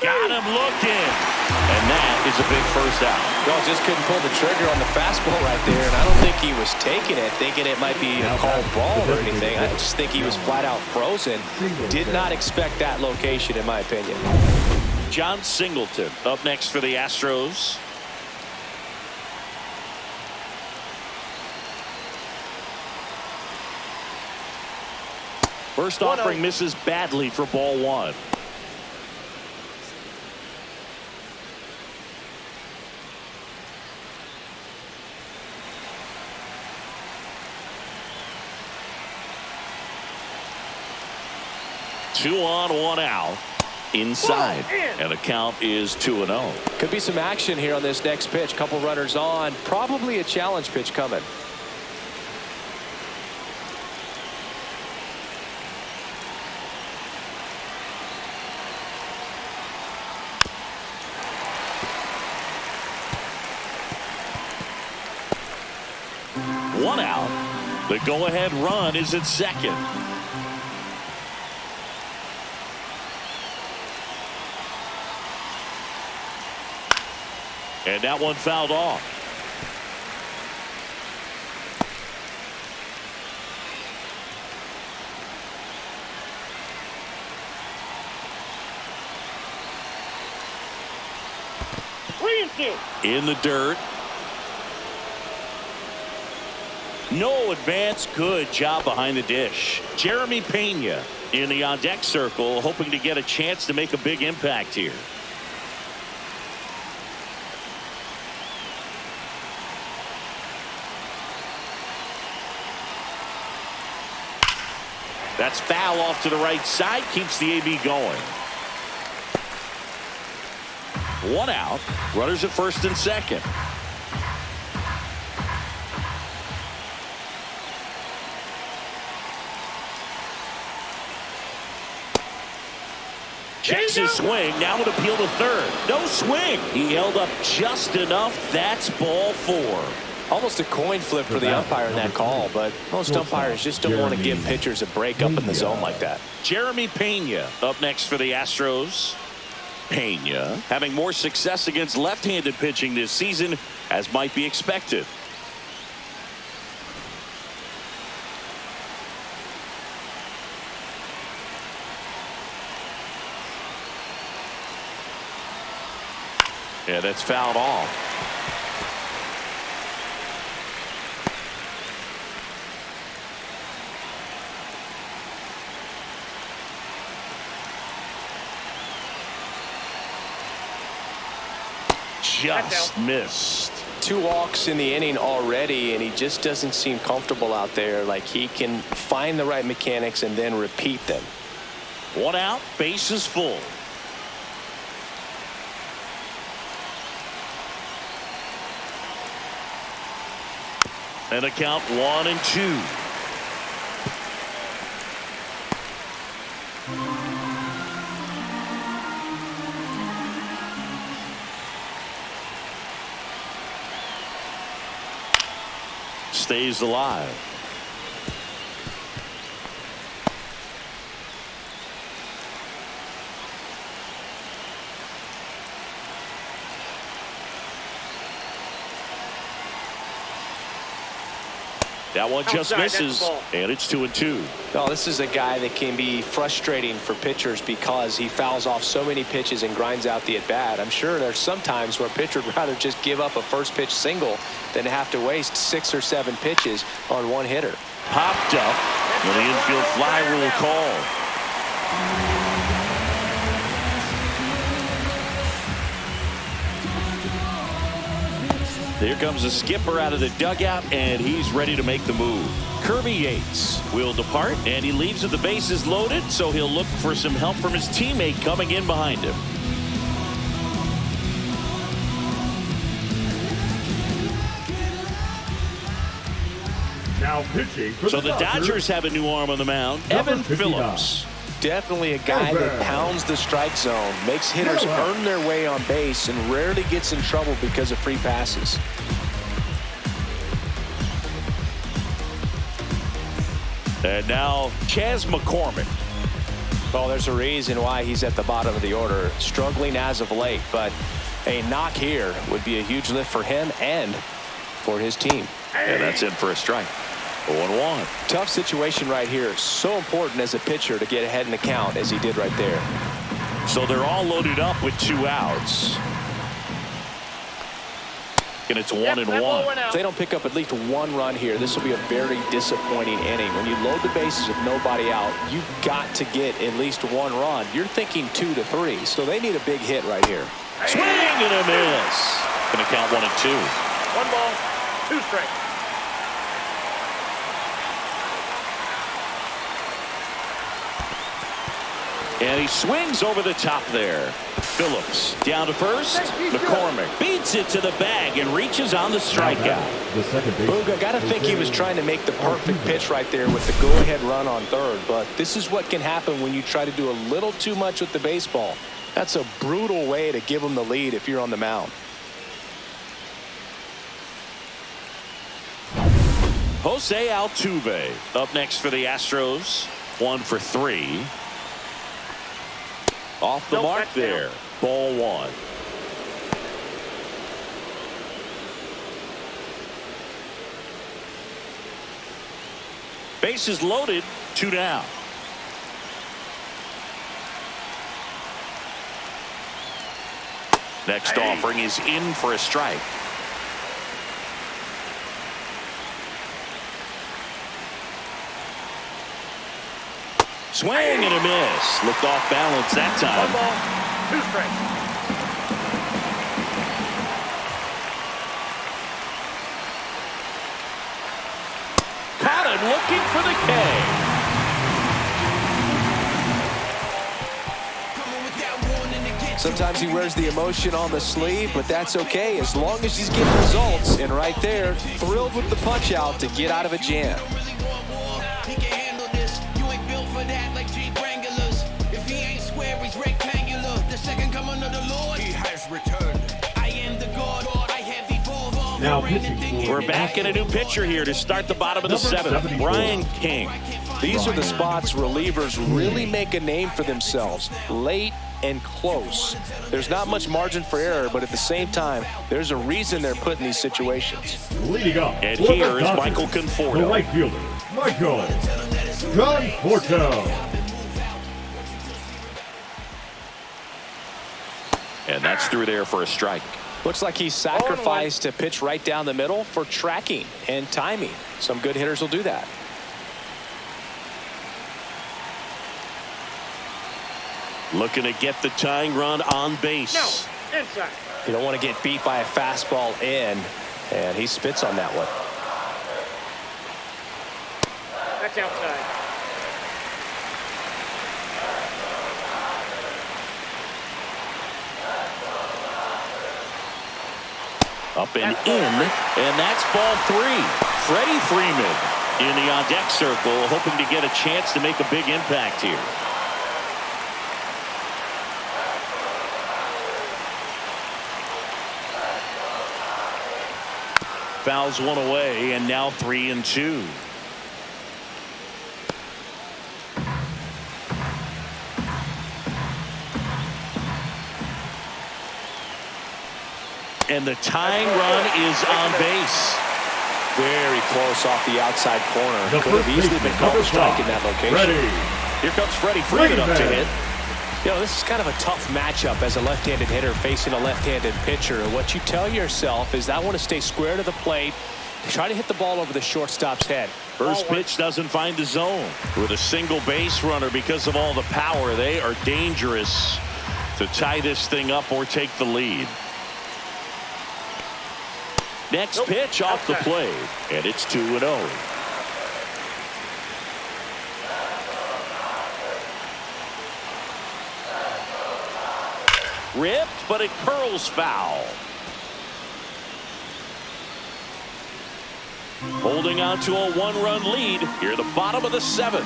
Got him looking. And that is a big first out. Well, just couldn't pull the trigger on the fastball right there, and I don't think he was taking it, thinking it might be a called ball or anything. I just think he was flat out frozen. Did not expect that location, in my opinion. John Singleton up next for the Astros. First offering misses badly for ball one. Two on, one out. Inside, and the count is 2-0. Could be some action here on this next pitch. Couple runners on. Probably a challenge pitch coming. One out. The go-ahead run is at second. And that one fouled off. 3-2. In the dirt. No advance. Good job behind the dish. Jeremy Pena in the on-deck circle, hoping to get a chance to make a big impact here. That's foul off to the right side. Keeps the AB going. 1 out. Runners at first and second. Checks his swing. Now an appeal to third. No swing. He held up just enough. That's ball 4. Almost a coin flip for the umpire in that call, but most umpires just don't want to give pitchers a break up in the zone like that. Jeremy Pena up next for the Astros. Pena having more success against left-handed pitching this season, as might be expected. Yeah, that's fouled off. Just missed. 2 walks in the inning already, and he just doesn't seem comfortable out there. Like he can find the right mechanics and then repeat them. 1 out, bases full. And a count 1-2. Stays alive. That one just misses, and it's 2-2. No, this is a guy that can be frustrating for pitchers because he fouls off so many pitches and grinds out the at-bat. I'm sure there's some times where a pitcher would rather just give up a first pitch single than have to waste 6 or 7 pitches on one hitter. Popped up, and the infield fly rule call. Here comes the skipper out of the dugout, and he's ready to make the move. Kirby Yates will depart, and he leaves with the bases loaded, so he'll look for some help from his teammate coming in behind him. Now pitching for So the Dodgers have a new arm on the mound, Evan Phillips. Definitely a guy that pounds the strike zone, makes hitters earn their way on base, and rarely gets in trouble because of free passes. And now Chas McCormick. Well, there's a reason why he's at the bottom of the order, struggling as of late, but a knock here would be a huge lift for him and for his team. And that's in for a strike. 0-1. Tough situation right here. So important as a pitcher to get ahead in the count as he did right there. So they're all loaded up with 2 outs. And it's 1-1. If they don't pick up at least 1 run here, this will be a very disappointing inning. When you load the bases with nobody out, you've got to get at least 1 run. You're thinking 2 to 3, so they need a big hit right here. Swing and a miss. Going to count 1-2. 1 ball, 2 strikes. And he swings over the top there. Phillips down to first. McCormick beats it to the bag and reaches on the strikeout. Booga, got to think he was trying to make the perfect pitch right there with the go-ahead run on third. But this is what can happen when you try to do a little too much with the baseball. That's a brutal way to give him the lead if you're on the mound. Jose Altuve up next for the Astros. 1 for 3. Off the mark there. Ball 1. Bases loaded. 2 down. Next offering is in for a strike. Swing and a miss. Looked off balance that time. 1 ball, 2 strikes. Caught him looking for the K. Sometimes he wears the emotion on the sleeve, but that's okay as long as he's getting results. And right there, thrilled with the punch out to get out of a jam. Now pitching. We're back in a new pitcher here to start the bottom of the 7th. Brian King. These are the spots relievers really make a name for themselves. Late and close. There's not much margin for error, but at the same time, there's a reason they're put in these situations. Leading up. And for here the is Dodgers, Michael Conforto. the right fielder, Michael Conforto. And that's through there for a strike. Looks like he sacrificed a pitch right down the middle for tracking and timing. Some good hitters will do that. Looking to get the tying run on base. No, inside. You don't want to get beat by a fastball in, and he spits on that one. That's outside. Up and in, and that's ball 3. Freddie Freeman in the on-deck circle, hoping to get a chance to make a big impact here. Fouls one away, and now 3-2. And the tying run is on base. Very close off the outside corner. The Could have first easily been baseman, called a number strike 5, in that location. Ready. Here comes Freddie Freeman up to hit. You know, this is kind of a tough matchup as a left-handed hitter facing a left-handed pitcher. And what you tell yourself is, I want to stay square to the plate, try to hit the ball over the shortstop's head. First pitch doesn't find the zone. With a single base runner, because of all the power, they are dangerous to tie this thing up or take the lead. Next pitch off the plate, and it's 2-0. Ripped, but it curls foul. Holding on to a 1-run lead here at the bottom of the 7th.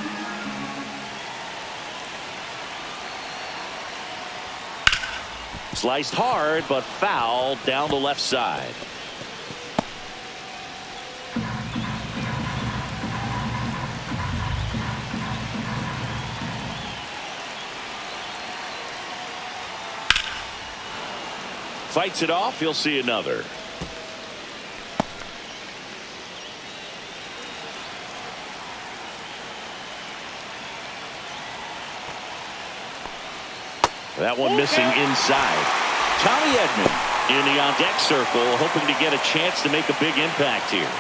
Sliced hard, but foul down the left side. Fights it off. He'll see another. That one missing inside. Tommy Edman in the on-deck circle, hoping to get a chance to make a big impact here.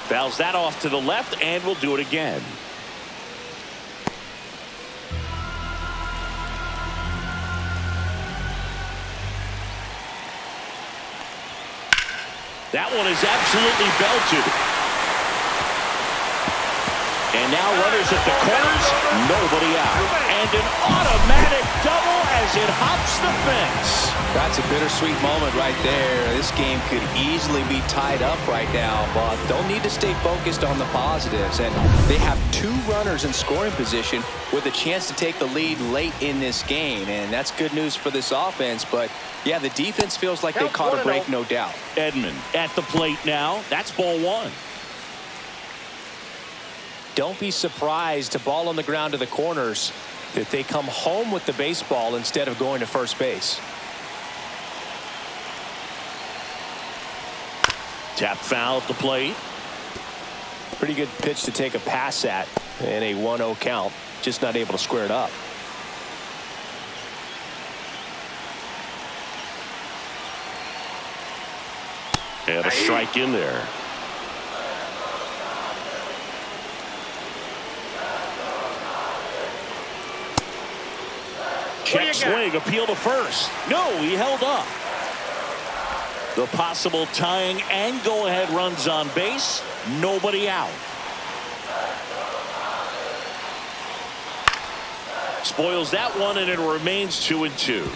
Fouls that off to the left, and will do it again. That one is absolutely belted. And now runners at the corners, nobody out. And an automatic double as it hops the fence. That's a bittersweet moment right there. This game could easily be tied up right now, but they'll need to stay focused on the positives. And they have 2 runners in scoring position with a chance to take the lead late in this game. And that's good news for this offense. But, yeah, the defense feels like they caught a break, no doubt. Edman at the plate now. That's ball 1. Don't be surprised to ball on the ground to the corners that they come home with the baseball instead of going to first base. Tap foul at the plate. Pretty good pitch to take a pass at in a 1-0 count. Just not able to square it up. And a strike in there. Check swing, appeal to first. No, he held up. The possible tying and go-ahead runs on base. Nobody out. Spoils that one, and it remains 2-2.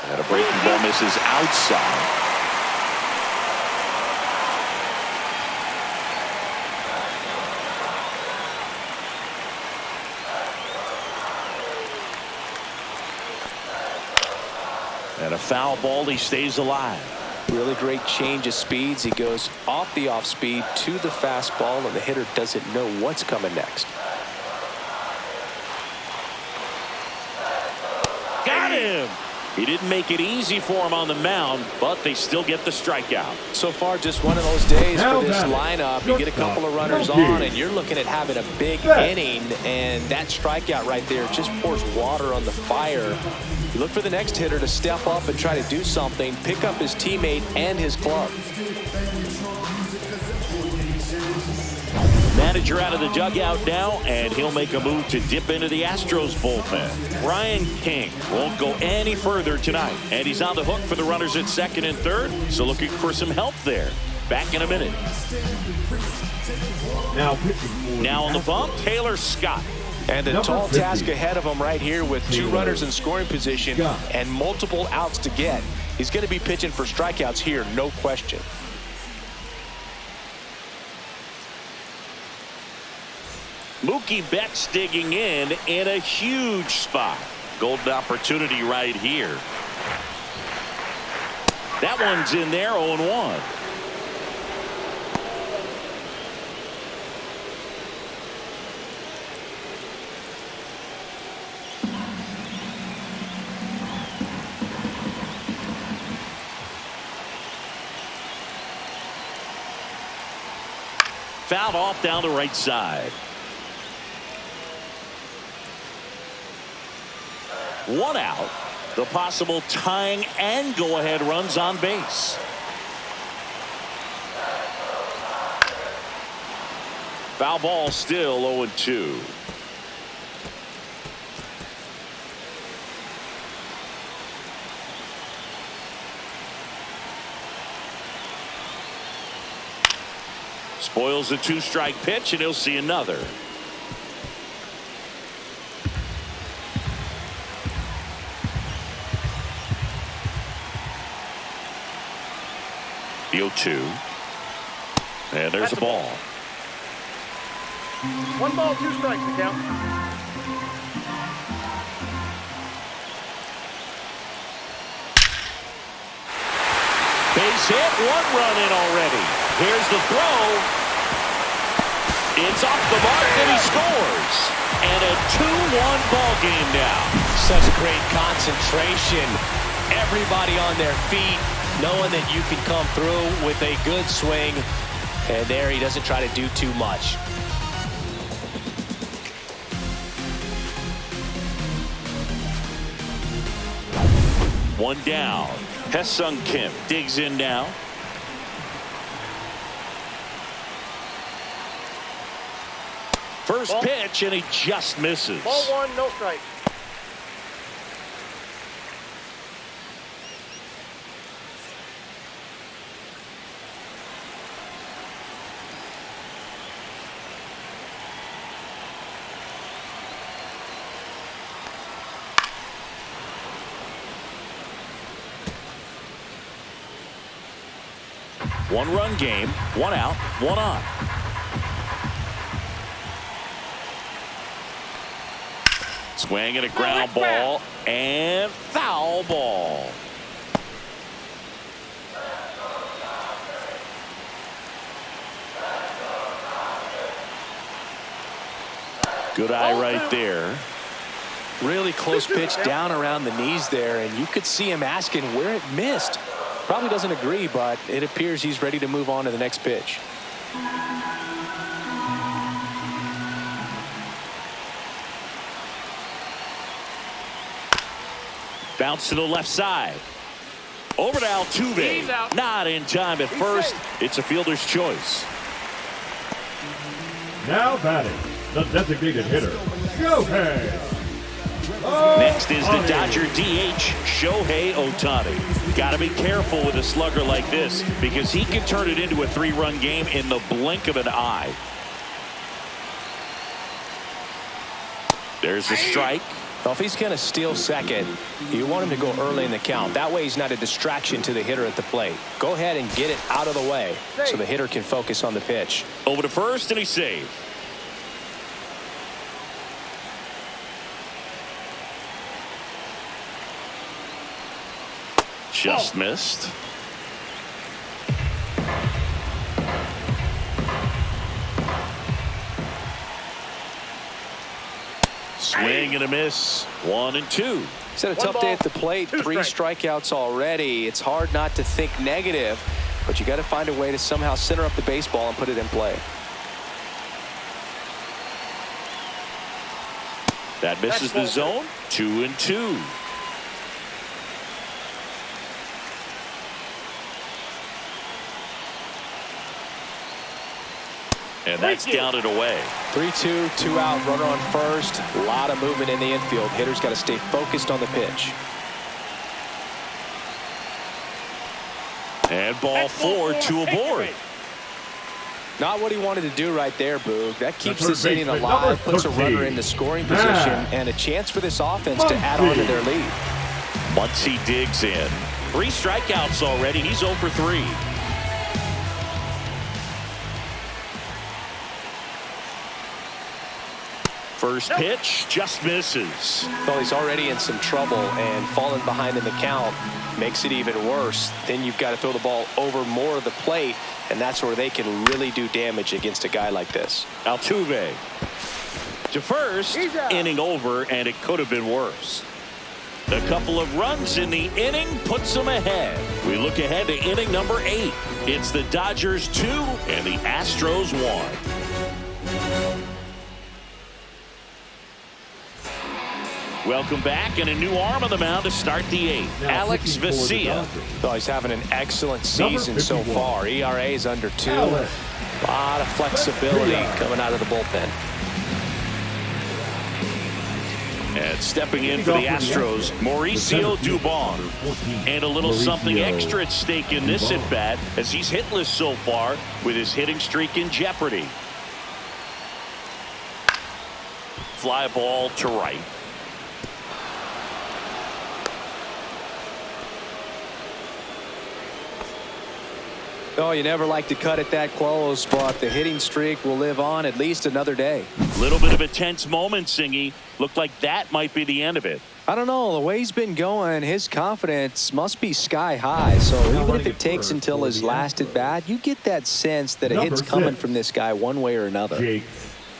And a breaking ball misses outside. And a foul ball. He stays alive. Really great change of speeds. He goes off the off speed to the fastball, and the hitter doesn't know what's coming next. Got him. He didn't make it easy for him on the mound, but they still get the strikeout. So far, just one of those days Now for this batting, lineup. You get a couple of runners Yogi. on, and you're looking at having a big inning, and that strikeout right there just pours water on the fire. You look for the next hitter to step up and try to do something, pick up his teammate and his glove. Manager out of the dugout now, and he'll make a move to dip into the Astros bullpen. Brian King won't go any further tonight, and he's on the hook for the runners at second and third, so looking for some help there. Back in a minute. Now pitching for Now on the bump, Taylor Scott. And the Number tall 50. task ahead of him right here with two Taylor runners in scoring position Scott. and multiple outs to get. He's going to be pitching for strikeouts here, no question. Mookie Betts digging in a huge spot. Golden opportunity right here. That one's in there, 0-1. Fouled off down the right side. One out. The possible tying and go-ahead runs on base. Foul ball, still 0-2. Spoils the two-strike pitch, and he'll see another. The 0-2. And there's a ball. 1 ball, 2 strikes to count. Base hit, 1 run in already. Here's the throw. It's off the mark, and he scores. And a 2-1 ball game now. Such great concentration. Everybody on their feet, knowing that you can come through with a good swing. And there he doesn't try to do too much. One down. Hesung Kim digs in now. First pitch, and he just misses. Ball 1, no strike. One-run game, 1 out, 1 on. Swing and a ground ball, and foul ball. Good eye right there. Really close pitch down around the knees there, and you could see him asking where it missed. Probably doesn't agree, but it appears he's ready to move on to the next pitch. Bounce to the left side. Over to Altuve. Not in time at first. It's a fielder's choice. Now batting, the designated hitter, Shohei. Next is the Dodger DH, Shohei Ohtani. Got to be careful with a slugger like this because he can turn it into a 3-run game in the blink of an eye. There's the strike. Well, if he's going to steal second, you want him to go early in the count. That way he's not a distraction to the hitter at the plate. Go ahead and get it out of the way so the hitter can focus on the pitch. Over to first, and he saved. Just missed. Swing and a miss. 1-2. He's had a tough day at the plate. 3 strikeouts already. It's hard not to think negative, but you got to find a way to somehow center up the baseball and put it in play. That misses the zone. 2-2. And that's down and away. 3-2, 2 out, runner on first. A lot of movement in the infield. Hitter's got to stay focused on the pitch. And ball 4, 2 aboard. Not what he wanted to do right there, Boog. That keeps this inning alive, puts a runner in the scoring position, and a chance for this offense to add on to their lead. Once he digs in. 3 strikeouts already. He's 0 for 3. First pitch just misses. Well, he's already in some trouble, and falling behind in the count makes it even worse. Then you've got to throw the ball over more of the plate, and that's where they can really do damage against a guy like this. Altuve to first, inning over, and it could have been worse. A couple of runs in the inning puts them ahead. We look ahead to inning number 8. It's the Dodgers 2 and the Astros 1. Welcome back, and a new arm on the mound to start the 8th. Alex Vesia. Well, he's having an excellent season so far. ERA is under 2. A lot of flexibility coming out of the bullpen. And stepping in for the Astros, Mauricio Dubon. And a little something extra at stake in this at-bat as he's hitless so far with his hitting streak in jeopardy. Fly ball to right. Oh, you never like to cut it that close, but the hitting streak will live on at least another day. Little bit of a tense moment, Singy. Looked like that might be the end of it. I don't know. The way he's been going, his confidence must be sky high. So even if it takes until his last at bat, you get that sense that a hit's coming from this guy one way or another.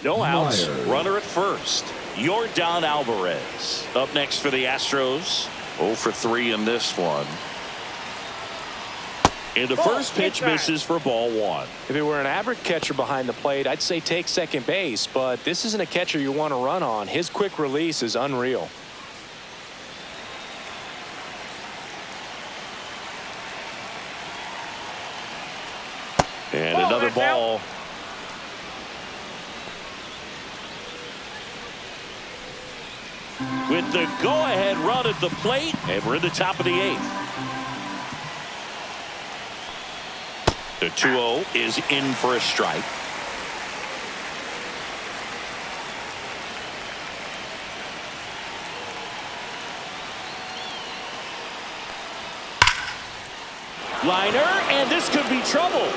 No outs. Runner at first. Yordan Alvarez. Up next for the Astros. 0 for 3 in this one. And the first pitch misses for ball 1. If it were an average catcher behind the plate, I'd say take second base, but this isn't a catcher you want to run on. His quick release is unreal. And another ball. With the go-ahead run at the plate, and we're in the top of the 8th. The 2-0 is in for a strike. Liner, and this could be trouble.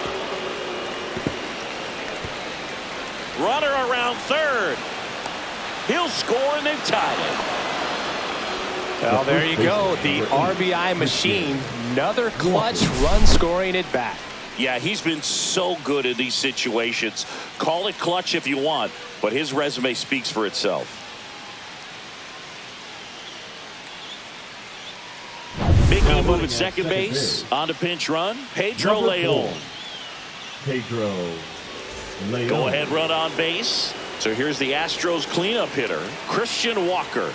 Runner around third. He'll score, and they've tied it. Well, there you go. The RBI machine. Another clutch run scoring at bat. Yeah, he's been so good in these situations. Call it clutch if you want, but his resume speaks for itself. move at second base. On to pinch run, Pedro Leon. Pedro Leon. Go ahead run on base. So here's the Astros cleanup hitter, Christian Walker.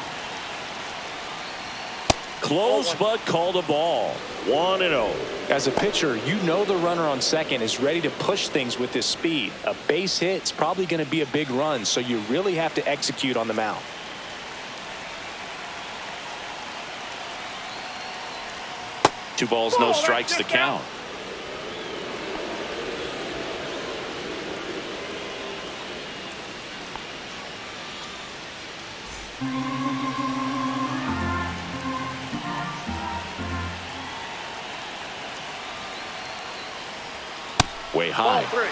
Close but called a ball. 1-0. As a pitcher, you know the runner on second is ready to push things with his speed. A base hit is probably going to be a big run, so you really have to execute on the mound. Two balls, no strikes to count. Way high. Ball 3.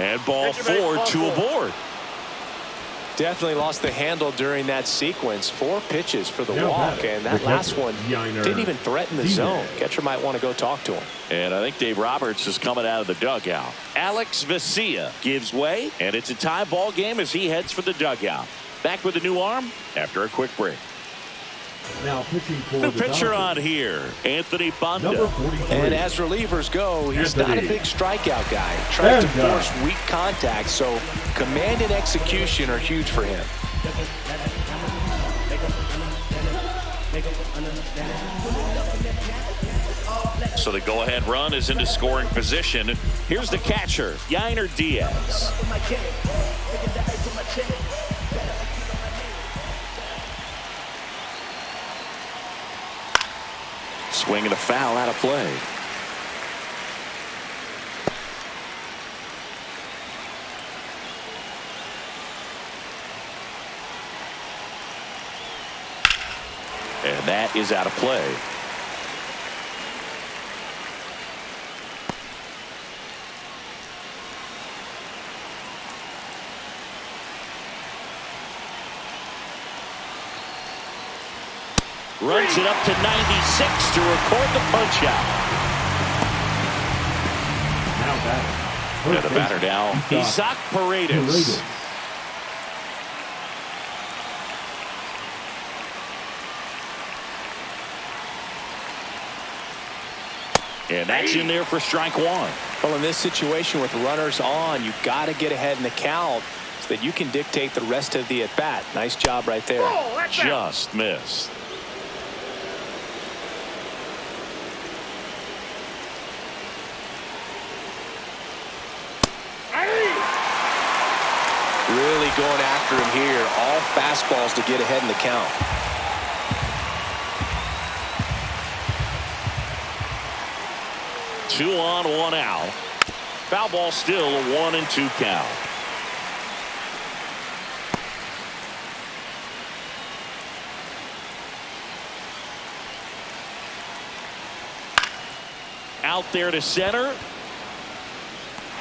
And ball 4, 2 aboard. Definitely lost the handle during that sequence. 4 pitches for the walk, and that last one didn't even threaten the zone. Catcher might want to go talk to him. And I think Dave Roberts is coming out of the dugout. Alex Vesia gives way, and it's a tie ball game as he heads for the dugout. Back with a new arm after a quick break. Now pitching for New the pitcher Dodgers. on here, Anthony Number Banda. 43. And as relievers go, he's not a big strikeout guy. Tries to force weak contact, so command and execution are huge for him. So the go-ahead run is into scoring position. Here's the catcher, Yainer Diaz. Swing and a foul out of play. And that is out of play. Runs it up to 96 to record the punch out. Now batter. And the batter now, Isaac Paredes. And that's in there for strike 1. Well, in this situation with runners on, you've got to get ahead in the count so that you can dictate the rest of the at-bat. Nice job right there. Just missed. Really going after him here. All fastballs to get ahead in the count. Two on, 1 out. Foul ball still a 1-2 count. Out there to center.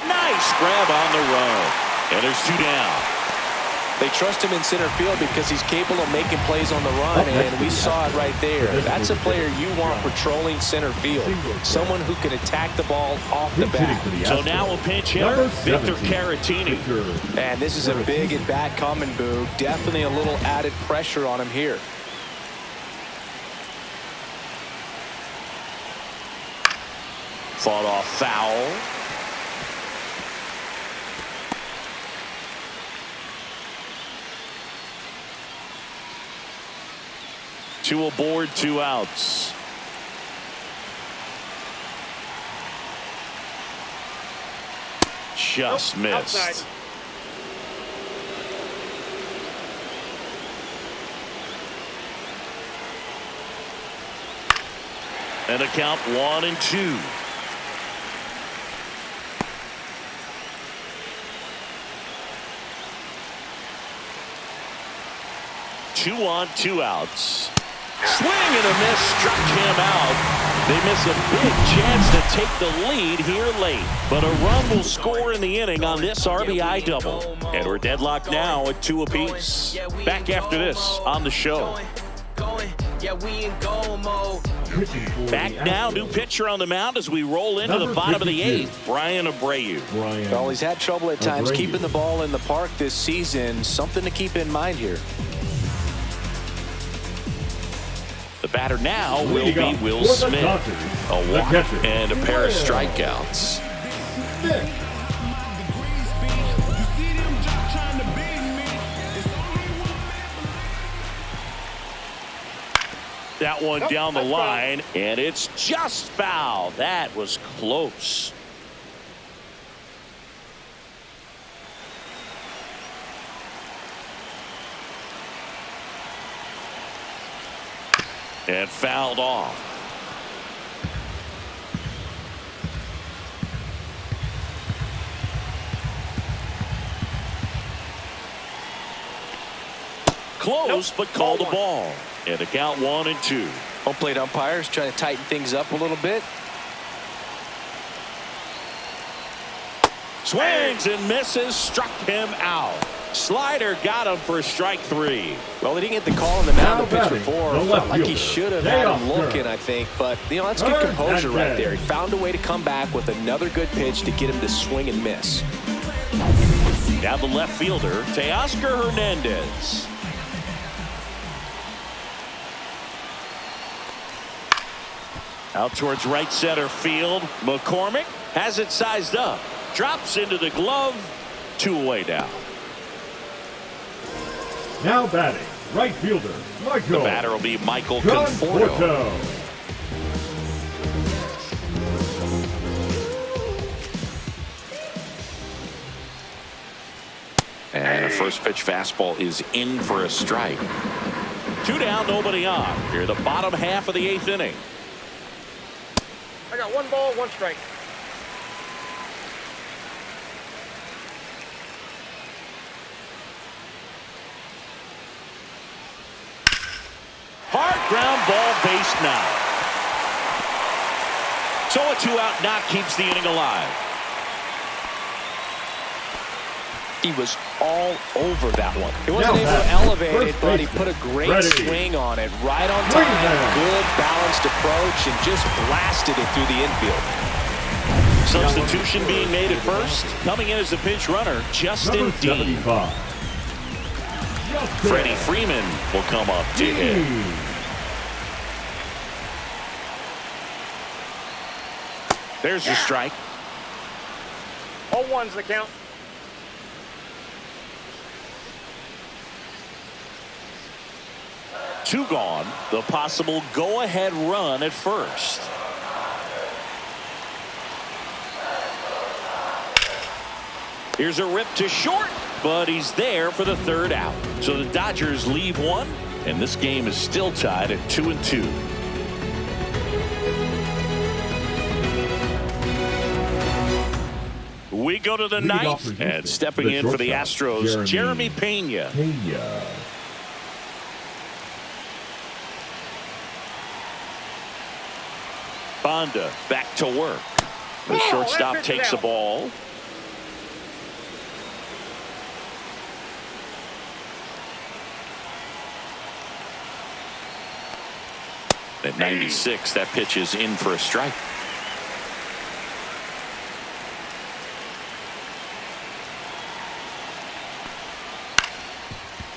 Nice grab on the run. And there's 2 down. They trust him in center field because he's capable of making plays on the run, and we saw it right there. That's a player you want patrolling center field. Someone who can attack the ball off the bat. So now a pinch hitter, Victor Caratini. And this is a big at-bat coming, Boog. Definitely a little added pressure on him here. Fought off foul. Two aboard, 2 outs. Just missed. Outside. And a count 1-2. Two on, 2 outs. Swing and a miss, struck him out. They miss a big chance to take the lead here late. But a run will score in the inning on this RBI double. And we're deadlocked now at 2 apiece. Back after this on the show. Back now, new pitcher on the mound as we roll into the bottom of the 8th. Brian Abreu. Well, he's had trouble at times keeping the ball in the park this season. Something to keep in mind here. The batter now will be Will Smith. A walk and a pair of strikeouts. That one down the line, and it's just foul. That was close. And fouled off. Close, but called a ball. And the count 1-2. Home plate umpires trying to tighten things up a little bit. Swings and misses, struck him out. Slider got him for strike 3. Well, he didn't get the call on the mound the pitch before. Felt like he should have had him looking, I think. But, you know, that's good composure right there. He found a way to come back with another good pitch to get him to swing and miss. Now the left fielder, Teoscar Hernandez. Out towards right center field. McCormick has it sized up. Drops into the glove. 2 away now. Now batting, right fielder, Michael. The batter will be Michael Conforto. And a first pitch fastball is in for a strike. 2 down, nobody on. Here the bottom half of the 8th inning. I got 1 ball, 1 strike. Hard ground ball, base now. So a 2-out knock keeps the inning alive. He was all over that one. He wasn't able to elevate it, but he put a great swing on it. Right on time, good balanced approach, and just blasted it through the infield. Substitution being made at first. Coming in as the pinch runner, Justin Dean. Freddie Freeman will come up to hit. There's the strike. 0-1's the count. Two gone. The possible go-ahead run at first. Here's a rip to short, but he's there for the 3rd out. So the Dodgers leave 1, and this game is still tied at 2-2. We go to the 9th, and stepping in for the Astros, Jeremy Pena. Bonda back to work. The shortstop takes the ball. At 96, that pitch is in for a strike.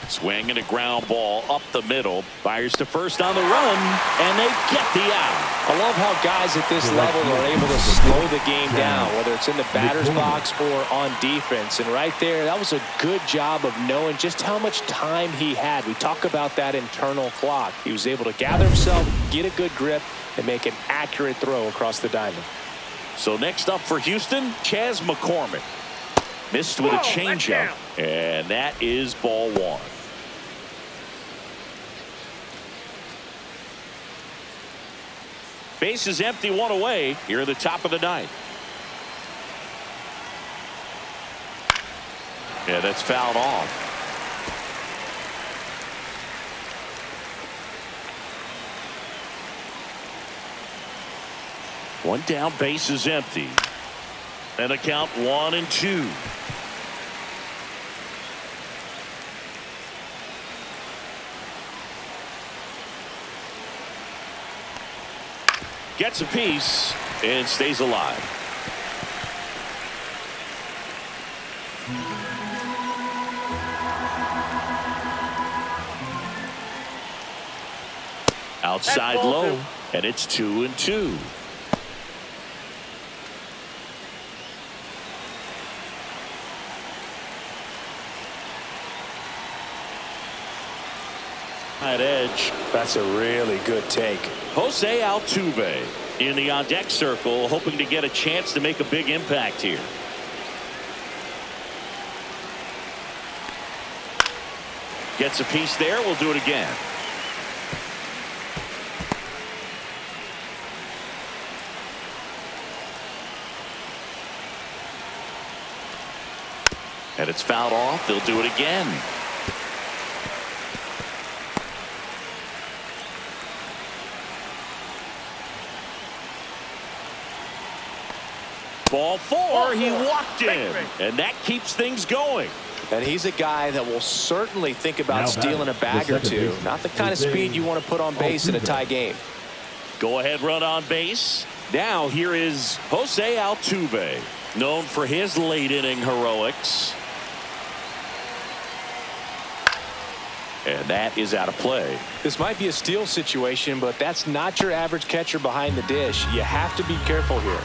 Swing and a ground ball up the middle. Fires to first on the run, and they get the out. I love how guys at this level are able to slow the game down, whether it's in the batter's box or on defense. And right there, that was a good job of knowing just how much time he had. We talk about that internal clock. He was able to gather himself, get a good grip, and make an accurate throw across the diamond. So next up for Houston, Chas McCormick. Missed with a changeup, and that is ball 1. Base is empty, 1 away here at the top of the 9th. Yeah, that's fouled off. One down, base is empty. And a count 1-2. Gets a piece and stays alive. Outside low, and it's 2-2. At edge. That's a really good take. Jose Altuve in the on-deck circle, hoping to get a chance to make a big impact here. Gets a piece there. We'll do it again. And it's fouled off. They'll do it again. Ball 4. He walked in. And that keeps things going. And he's a guy that will certainly think about stealing a bag or two. Not the kind of speed you want to put on base in a tie game. Go ahead run on base. Now here is Jose Altuve, known for his late inning heroics. And that is out of play. This might be a steal situation, but that's not your average catcher behind the dish. You have to be careful here.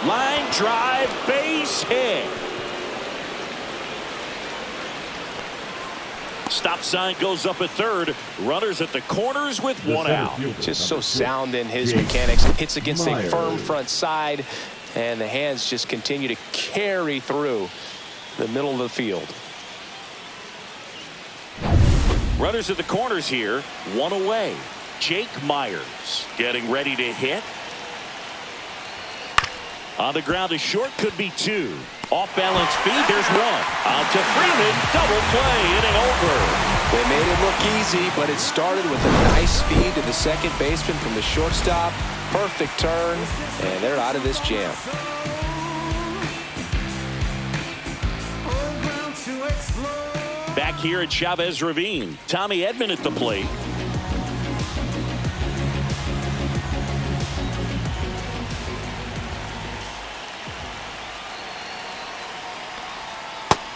Line drive, base hit. Stop sign goes up at third. Runners at the corners with one out. Just so sound in his mechanics. Hits against a firm front side, and the hands just continue to carry through the middle of the field. Runners at the corners here. One away. Jake Myers getting ready to hit. On the ground, a short, could be two. Off balance feed, there's one. Out to Freeman, double play, inning over. They made it look easy, but it started with a nice feed to the second baseman from the shortstop. Perfect turn, and they're out of this jam. Back here at Chavez Ravine, Tommy Edman at the plate.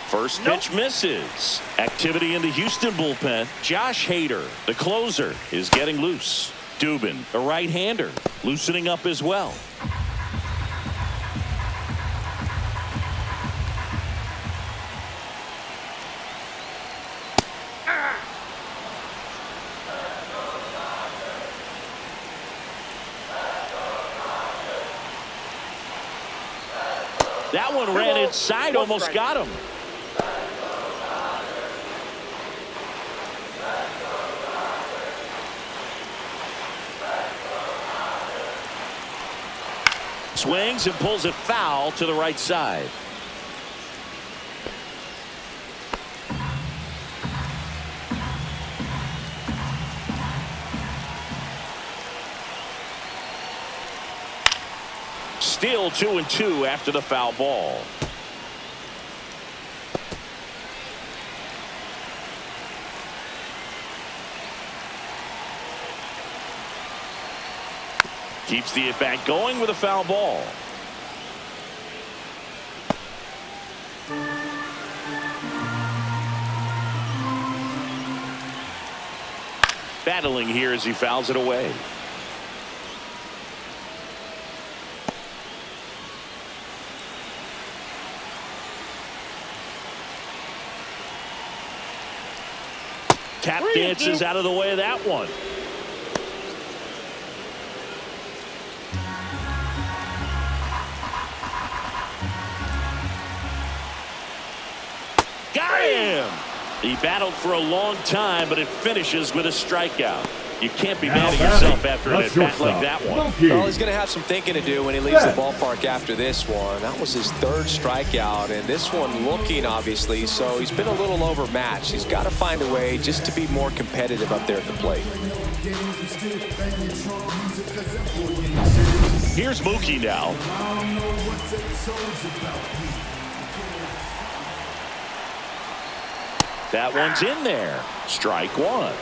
First pitch misses. Activity in the Houston bullpen. Josh Hader, the closer, is getting loose. Dubin, a right-hander, loosening up as well. That one ran inside, almost got him. Swings and pulls it foul to the right side. Still 2-2 after the foul ball. Keeps the at-bat going with a foul ball. Battling here as he fouls it away. Tap dances out of the way of that one. Got him! He battled for a long time, but it finishes with a strikeout. You can't be mad at yourself after an at-bat like that one. Well, he's going to have some thinking to do when he leaves the ballpark after this one. That was his third strikeout, and this one looking, obviously, so he's been a little overmatched. He's got to find a way just to be more competitive up there at the plate. Here's Mookie now. That one's in there. Strike one.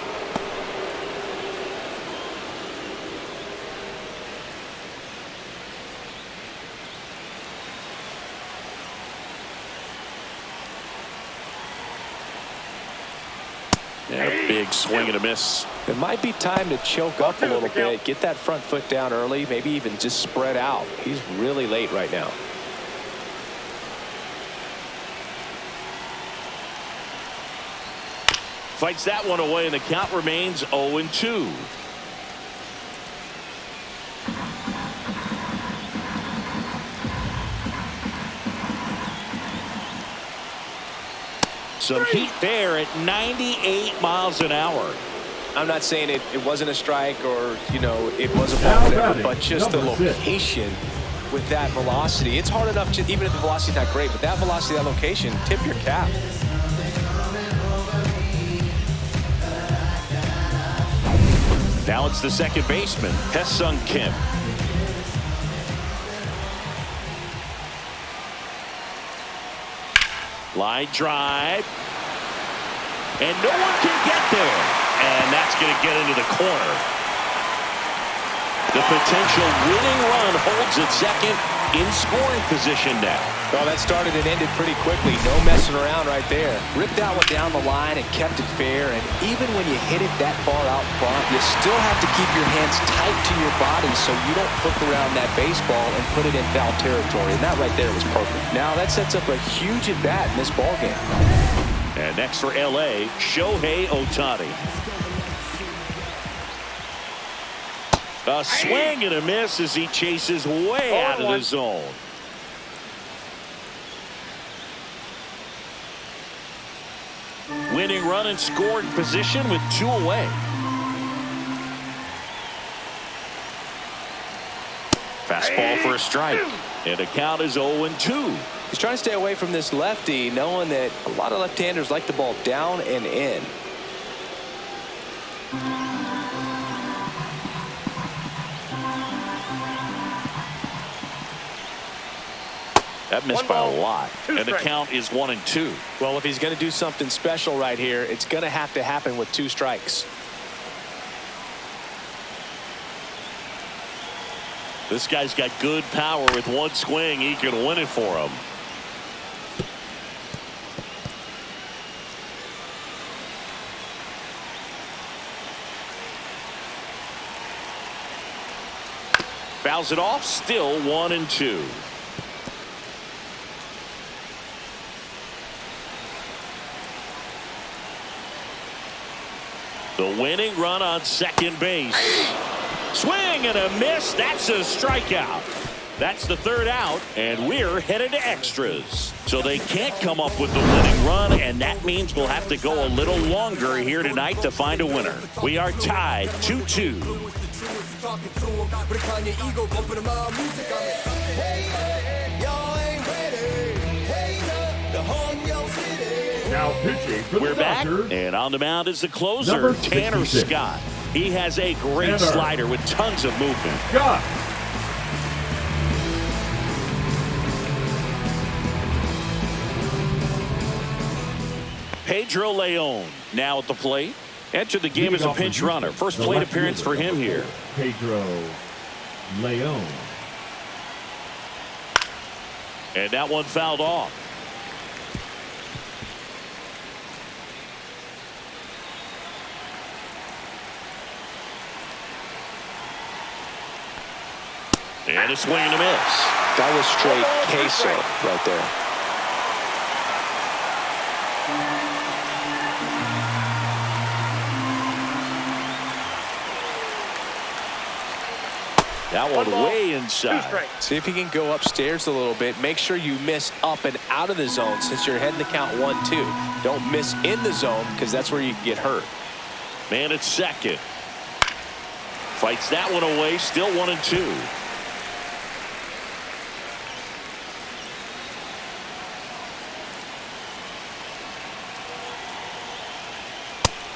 And a big swing and a miss. It might be time to choke up a little bit, get that front foot down early, maybe even just spread out. He's really late right now. Fights that one away, and the count remains 0-2. Some heat there at 98 miles an hour. I'm not saying it wasn't a strike or, you know, it was a ball, whatever, but just the location with that velocity. It's hard enough, to, even if the velocity's not great, but that velocity, that location, tip your cap. Now it's the second baseman, Hesung Kim. Line drive. And no one can get there. And that's going to get into the corner. The potential winning run holds at second in scoring position now. Well, that started and ended pretty quickly. No messing around right there. Ripped that one down the line and kept it fair. And even when you hit it that far out front, you still have to keep your hands tight to your body so you don't hook around that baseball and put it in foul territory. And that right there was perfect. Now that sets up a huge at-bat in this ballgame. And next for L.A., Shohei Ohtani. A swing and a miss as he chases way out of the zone. Winning run in scoring position with 2 away. Fastball for a strike. And the count is 0-2. He's trying to stay away from this lefty, knowing that a lot of left-handers like the ball down and in. That missed by a lot. And the count is 1-2. Well, if he's going to do something special right here, it's going to happen with 2 strikes. This guy's got good power. With one swing, he can win it for him. Fouls it off. Still 1-2. The winning run on second base. Swing and a miss. That's a strikeout. That's the 3rd out, and we're headed to extras. So they can't come up with the winning run, and that means we'll have to go a little longer here tonight to find a winner. We are tied 2-2. Now pitching for We're the back, Dodgers. and on the mound is the closer, Tanner Scott. He has a great slider with tons of movement. Scott. Pedro Leon now at the plate. Entered the game as a pinch runner. First plate appearance for him here. Pedro Leon. And that one fouled off. And a swing and a miss. That was straight queso right there. That one way inside. See if he can go upstairs a little bit. Make sure you miss up and out of the zone since you're heading the count 1-2. Don't miss in the zone because that's where you can get hurt. Man at second. Fights that one away. Still 1-2.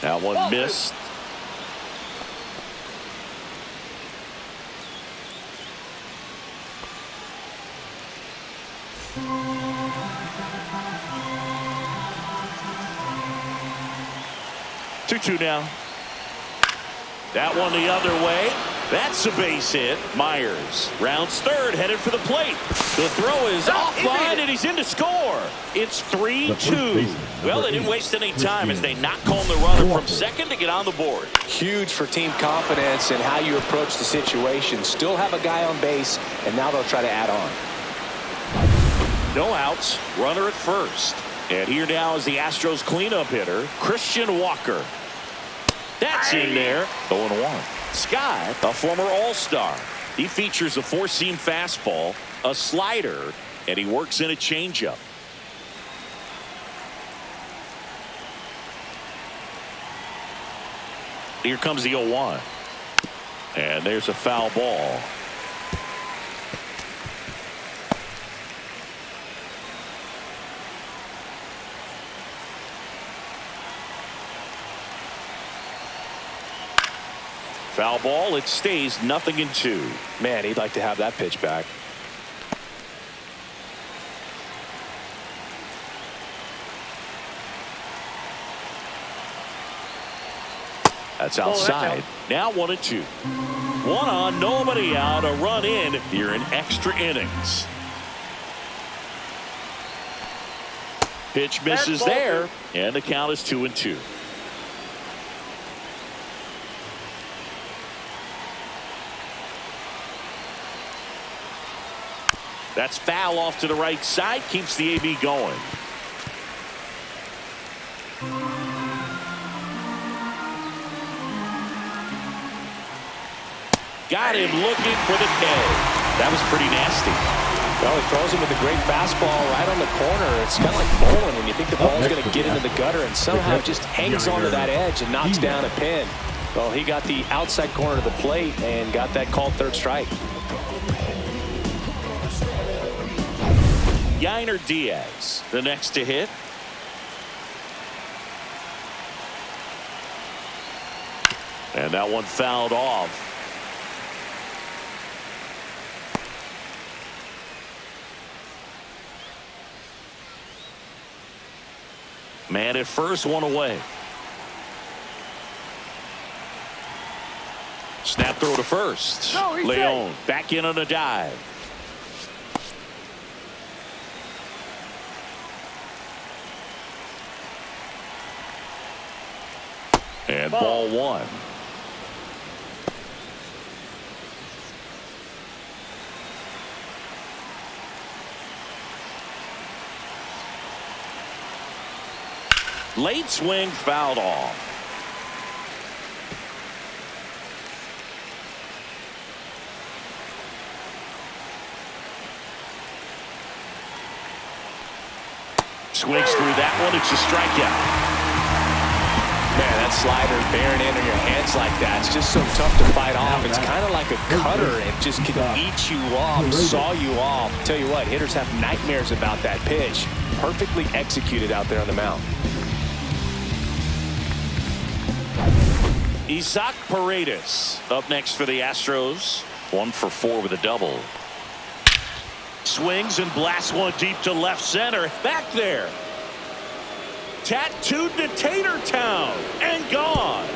That one missed. Two now. That one the other way. That's a base hit. Myers rounds third, headed for the plate. The throw is offline, and he's in to score. It's 3-2. Well, they didn't waste any time as they knock home the runner from second to get on the board. Huge for team confidence and how you approach the situation. Still have a guy on base, and now they'll try to add on. No outs, runner at first. And here now is the Astros cleanup hitter, Christian Walker. That's in there. 0-1. Scott, a former All-Star. He features a four-seam fastball, a slider, and he works in a changeup. Here comes the 0-1. And there's a foul ball. Foul ball. It stays 0-2. Man, he'd like to have that pitch back. That's outside. Now 1-2. One on, nobody out. A run in here in extra innings. Pitch misses there, and the count is 2-2. That's foul off to the right side. Keeps the AB going. Got him looking for the K. That was pretty nasty. Well, he throws him with a great fastball right on the corner. It's kind of like bowling when you think the ball's going to get into the gutter and somehow just hangs onto that edge and knocks down a pin. Well, he got the outside corner of the plate and got that called third strike. Yainer Diaz, the next to hit. And that one fouled off. Man at first, one away. Snap throw to first. Leon back in on a dive. And ball one. Late swing fouled off. Swings through that one. It's a strikeout. Man, that slider bearing in on your hands like that, it's just so tough to fight off. It's kind of like a cutter. It just can eat you off, saw you off. Tell you what, hitters have nightmares about that pitch. Perfectly executed out there on the mound. Isaac Paredes up next for the Astros. 1 for 4 with a double. Swings and blasts one deep to left center. Back there. Tattooed to Tater Town and gone.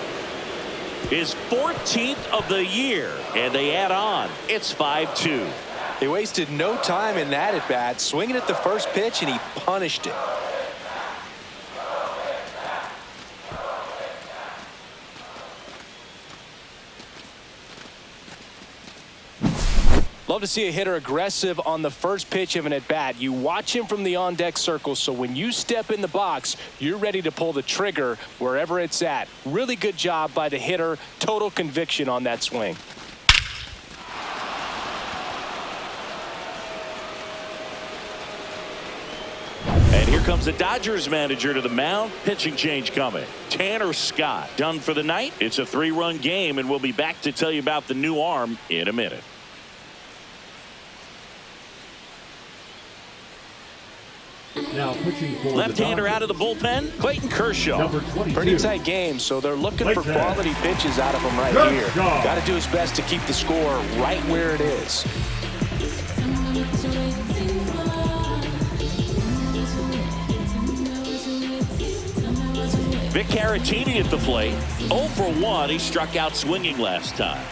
His 14th of the year, and they add on. It's 5-2. They wasted no time in that at bat, swinging at the first pitch, and he punished it. Love to see a hitter aggressive on the first pitch of an at-bat. You watch him from the on-deck circle, so when you step in the box, you're ready to pull the trigger wherever it's at. Really good job by the hitter. Total conviction on that swing. And here comes comes the Dodgers manager to the mound. Pitching change coming. Tanner Scott done for the night. It's a 3-run game, and we'll be back to tell you about the new arm in a minute. Now pitching for left-hander out of the bullpen, Clayton Kershaw. Number 22. Pretty tight game, so they're looking for quality pitches out of him right here. Got to do his best to keep the score right where it is. Vic Caratini at the plate. 0 for 1. He struck out swinging last time.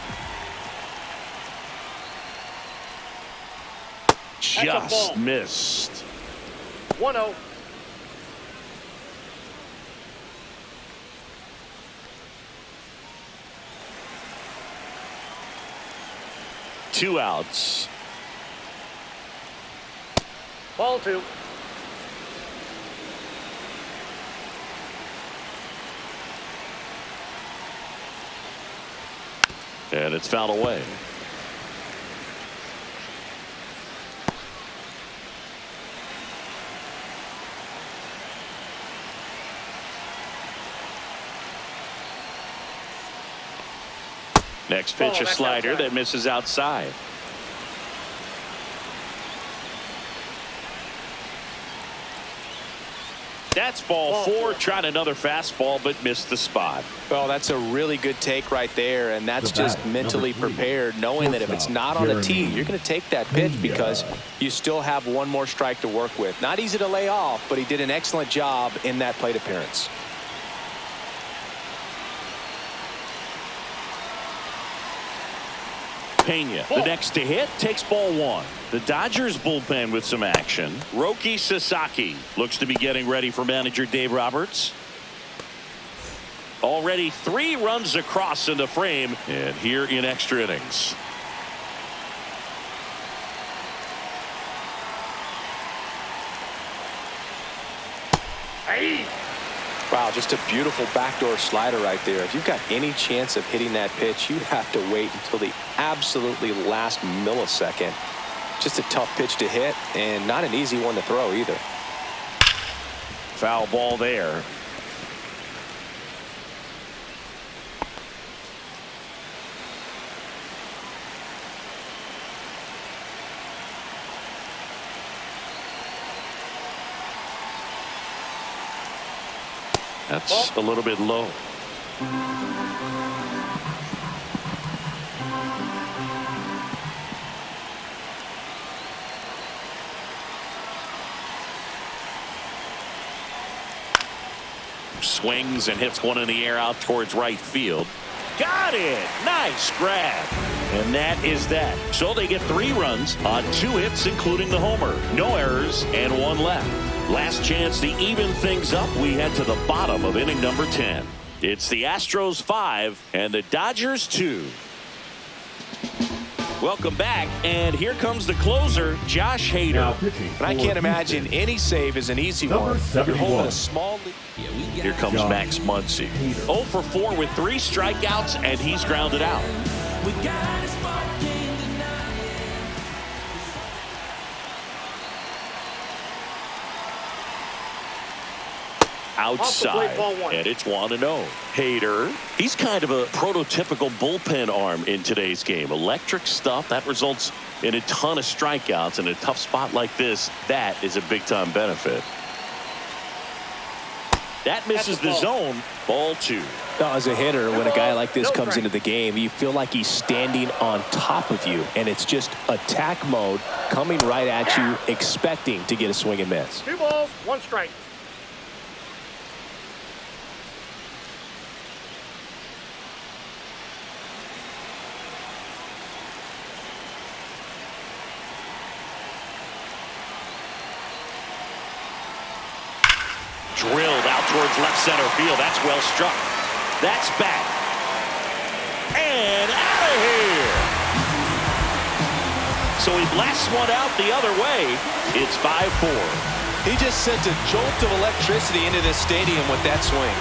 Just missed. 1-0. Two outs. Ball 2. And it's fouled away. Next pitch, a slider that misses outside. That's ball 4. Tried another fastball, but missed the spot. Well, that's a really good take right there, and that's just mentally prepared, knowing that if it's not on a tee, you're going to take that pitch because you still have one more strike to work with. Not easy to lay off, but he did an excellent job in that plate appearance. Pena, the next to hit, takes ball 1. The Dodgers bullpen with some action. Roki Sasaki looks to be getting ready for manager Dave Roberts. Already 3 runs across in the frame, and here in extra innings. Hey. Wow, just a beautiful backdoor slider right there. If you've got any chance of hitting that pitch, you have to wait until the absolutely last millisecond. Just a tough pitch to hit, and not an easy one to throw either. Foul ball there. That's a little bit low. Swings and hits one in the air out towards right field. Got it. Nice grab. And that is that. So they get 3 runs on 2 hits, including the homer. No errors and 1 left. Last chance to even things up. We head to the bottom of inning number 10. It's the Astros 5 and the Dodgers 2. Welcome back, and here comes the closer, Josh Hader. And I can't imagine any save is an easy one. You're holding a small lead. Here comes Max Muncy. 0 for 4 with 3 strikeouts, and he's grounded out. Outside, and it's 1-0. Hader, he's kind of a prototypical bullpen arm in today's game. Electric stuff that results in a ton of strikeouts. In a tough spot like this, that is a big-time benefit. That misses the zone. Ball 2. As a hitter, when a guy like this comes into the game, you feel like he's standing on top of you, and it's just attack mode coming right at you, expecting to get a swing and miss. 2 balls, 1 strike. Drilled out towards left center field. That's well struck. That's back. And out of here. So he blasts one out the other way. It's 5-4. He just sent a jolt of electricity into this stadium with that swing.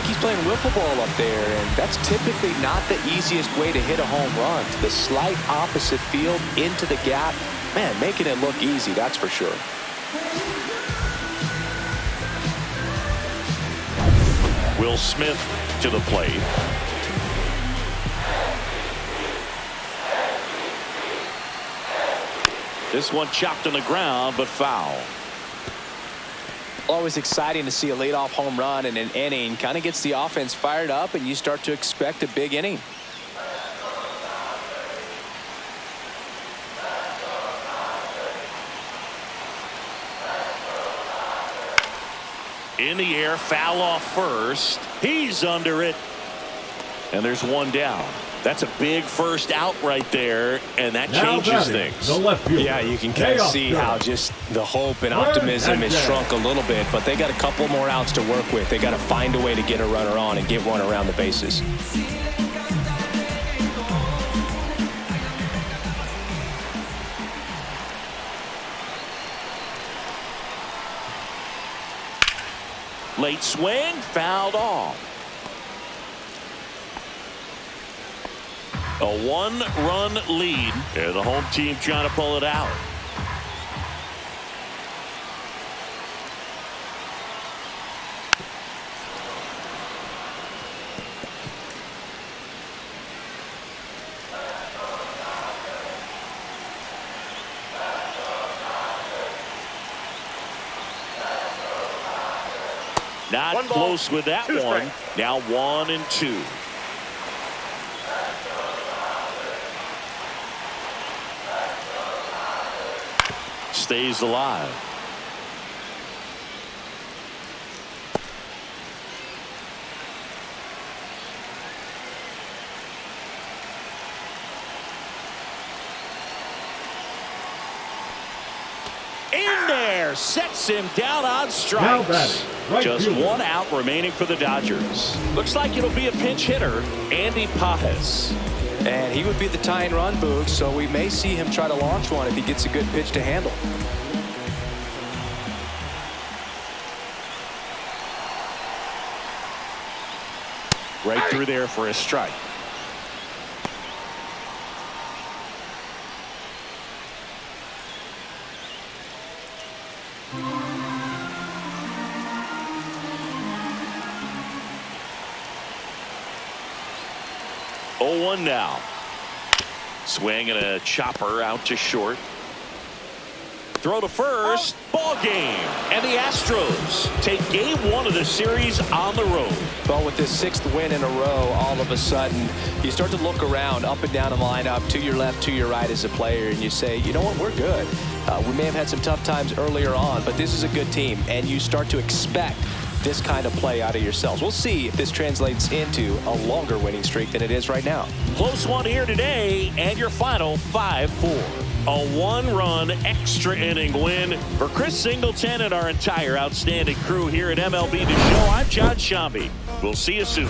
like he's playing wiffle ball up there, and that's typically not the easiest way to hit a home run. The slight opposite field into the gap. Man, making it look easy, that's for sure. Will Smith to the plate. This one chopped on the ground, but foul. Always exciting to see a leadoff home run in an inning. Kind of gets the offense fired up, and you start to expect a big inning. In the air, foul off first. He's under it. And there's one down. That's a big first out right there, and that changes things. Yeah, you can kind of see how just the hope and optimism has shrunk a little bit, but they got a couple more outs to work with. They got to find a way to get a runner on and get one around the bases. Late swing, fouled off. A one-run lead, and the home team trying to pull it out. Not close with that one. Now 1-2. Stays alive. In there, sets him down on strikes. Just one out remaining for the Dodgers. Looks like it'll be a pinch hitter, Andy Pajes. And he would be the tying run, Boog, so we may see him try to launch one if he gets a good pitch to handle. Right through there for a strike. Oh, 1 now. Swing and a chopper out to short. Throw to first. Ball game. And the Astros take game 1 of the series on the road. Well, with this 6th win in a row, all of a sudden, you start to look around up and down the lineup, to your left, to your right as a player, and you say, you know what, we're good. We may have had some tough times earlier on, but this is a good team, and you start to expect this kind of play out of yourselves. We'll see if this translates into a longer winning streak than it is right now. Close one here today, and your final 5-4. A one-run extra inning win for Chris Singleton and our entire outstanding crew here at MLB The Show. I'm John Shambi. We'll see you soon.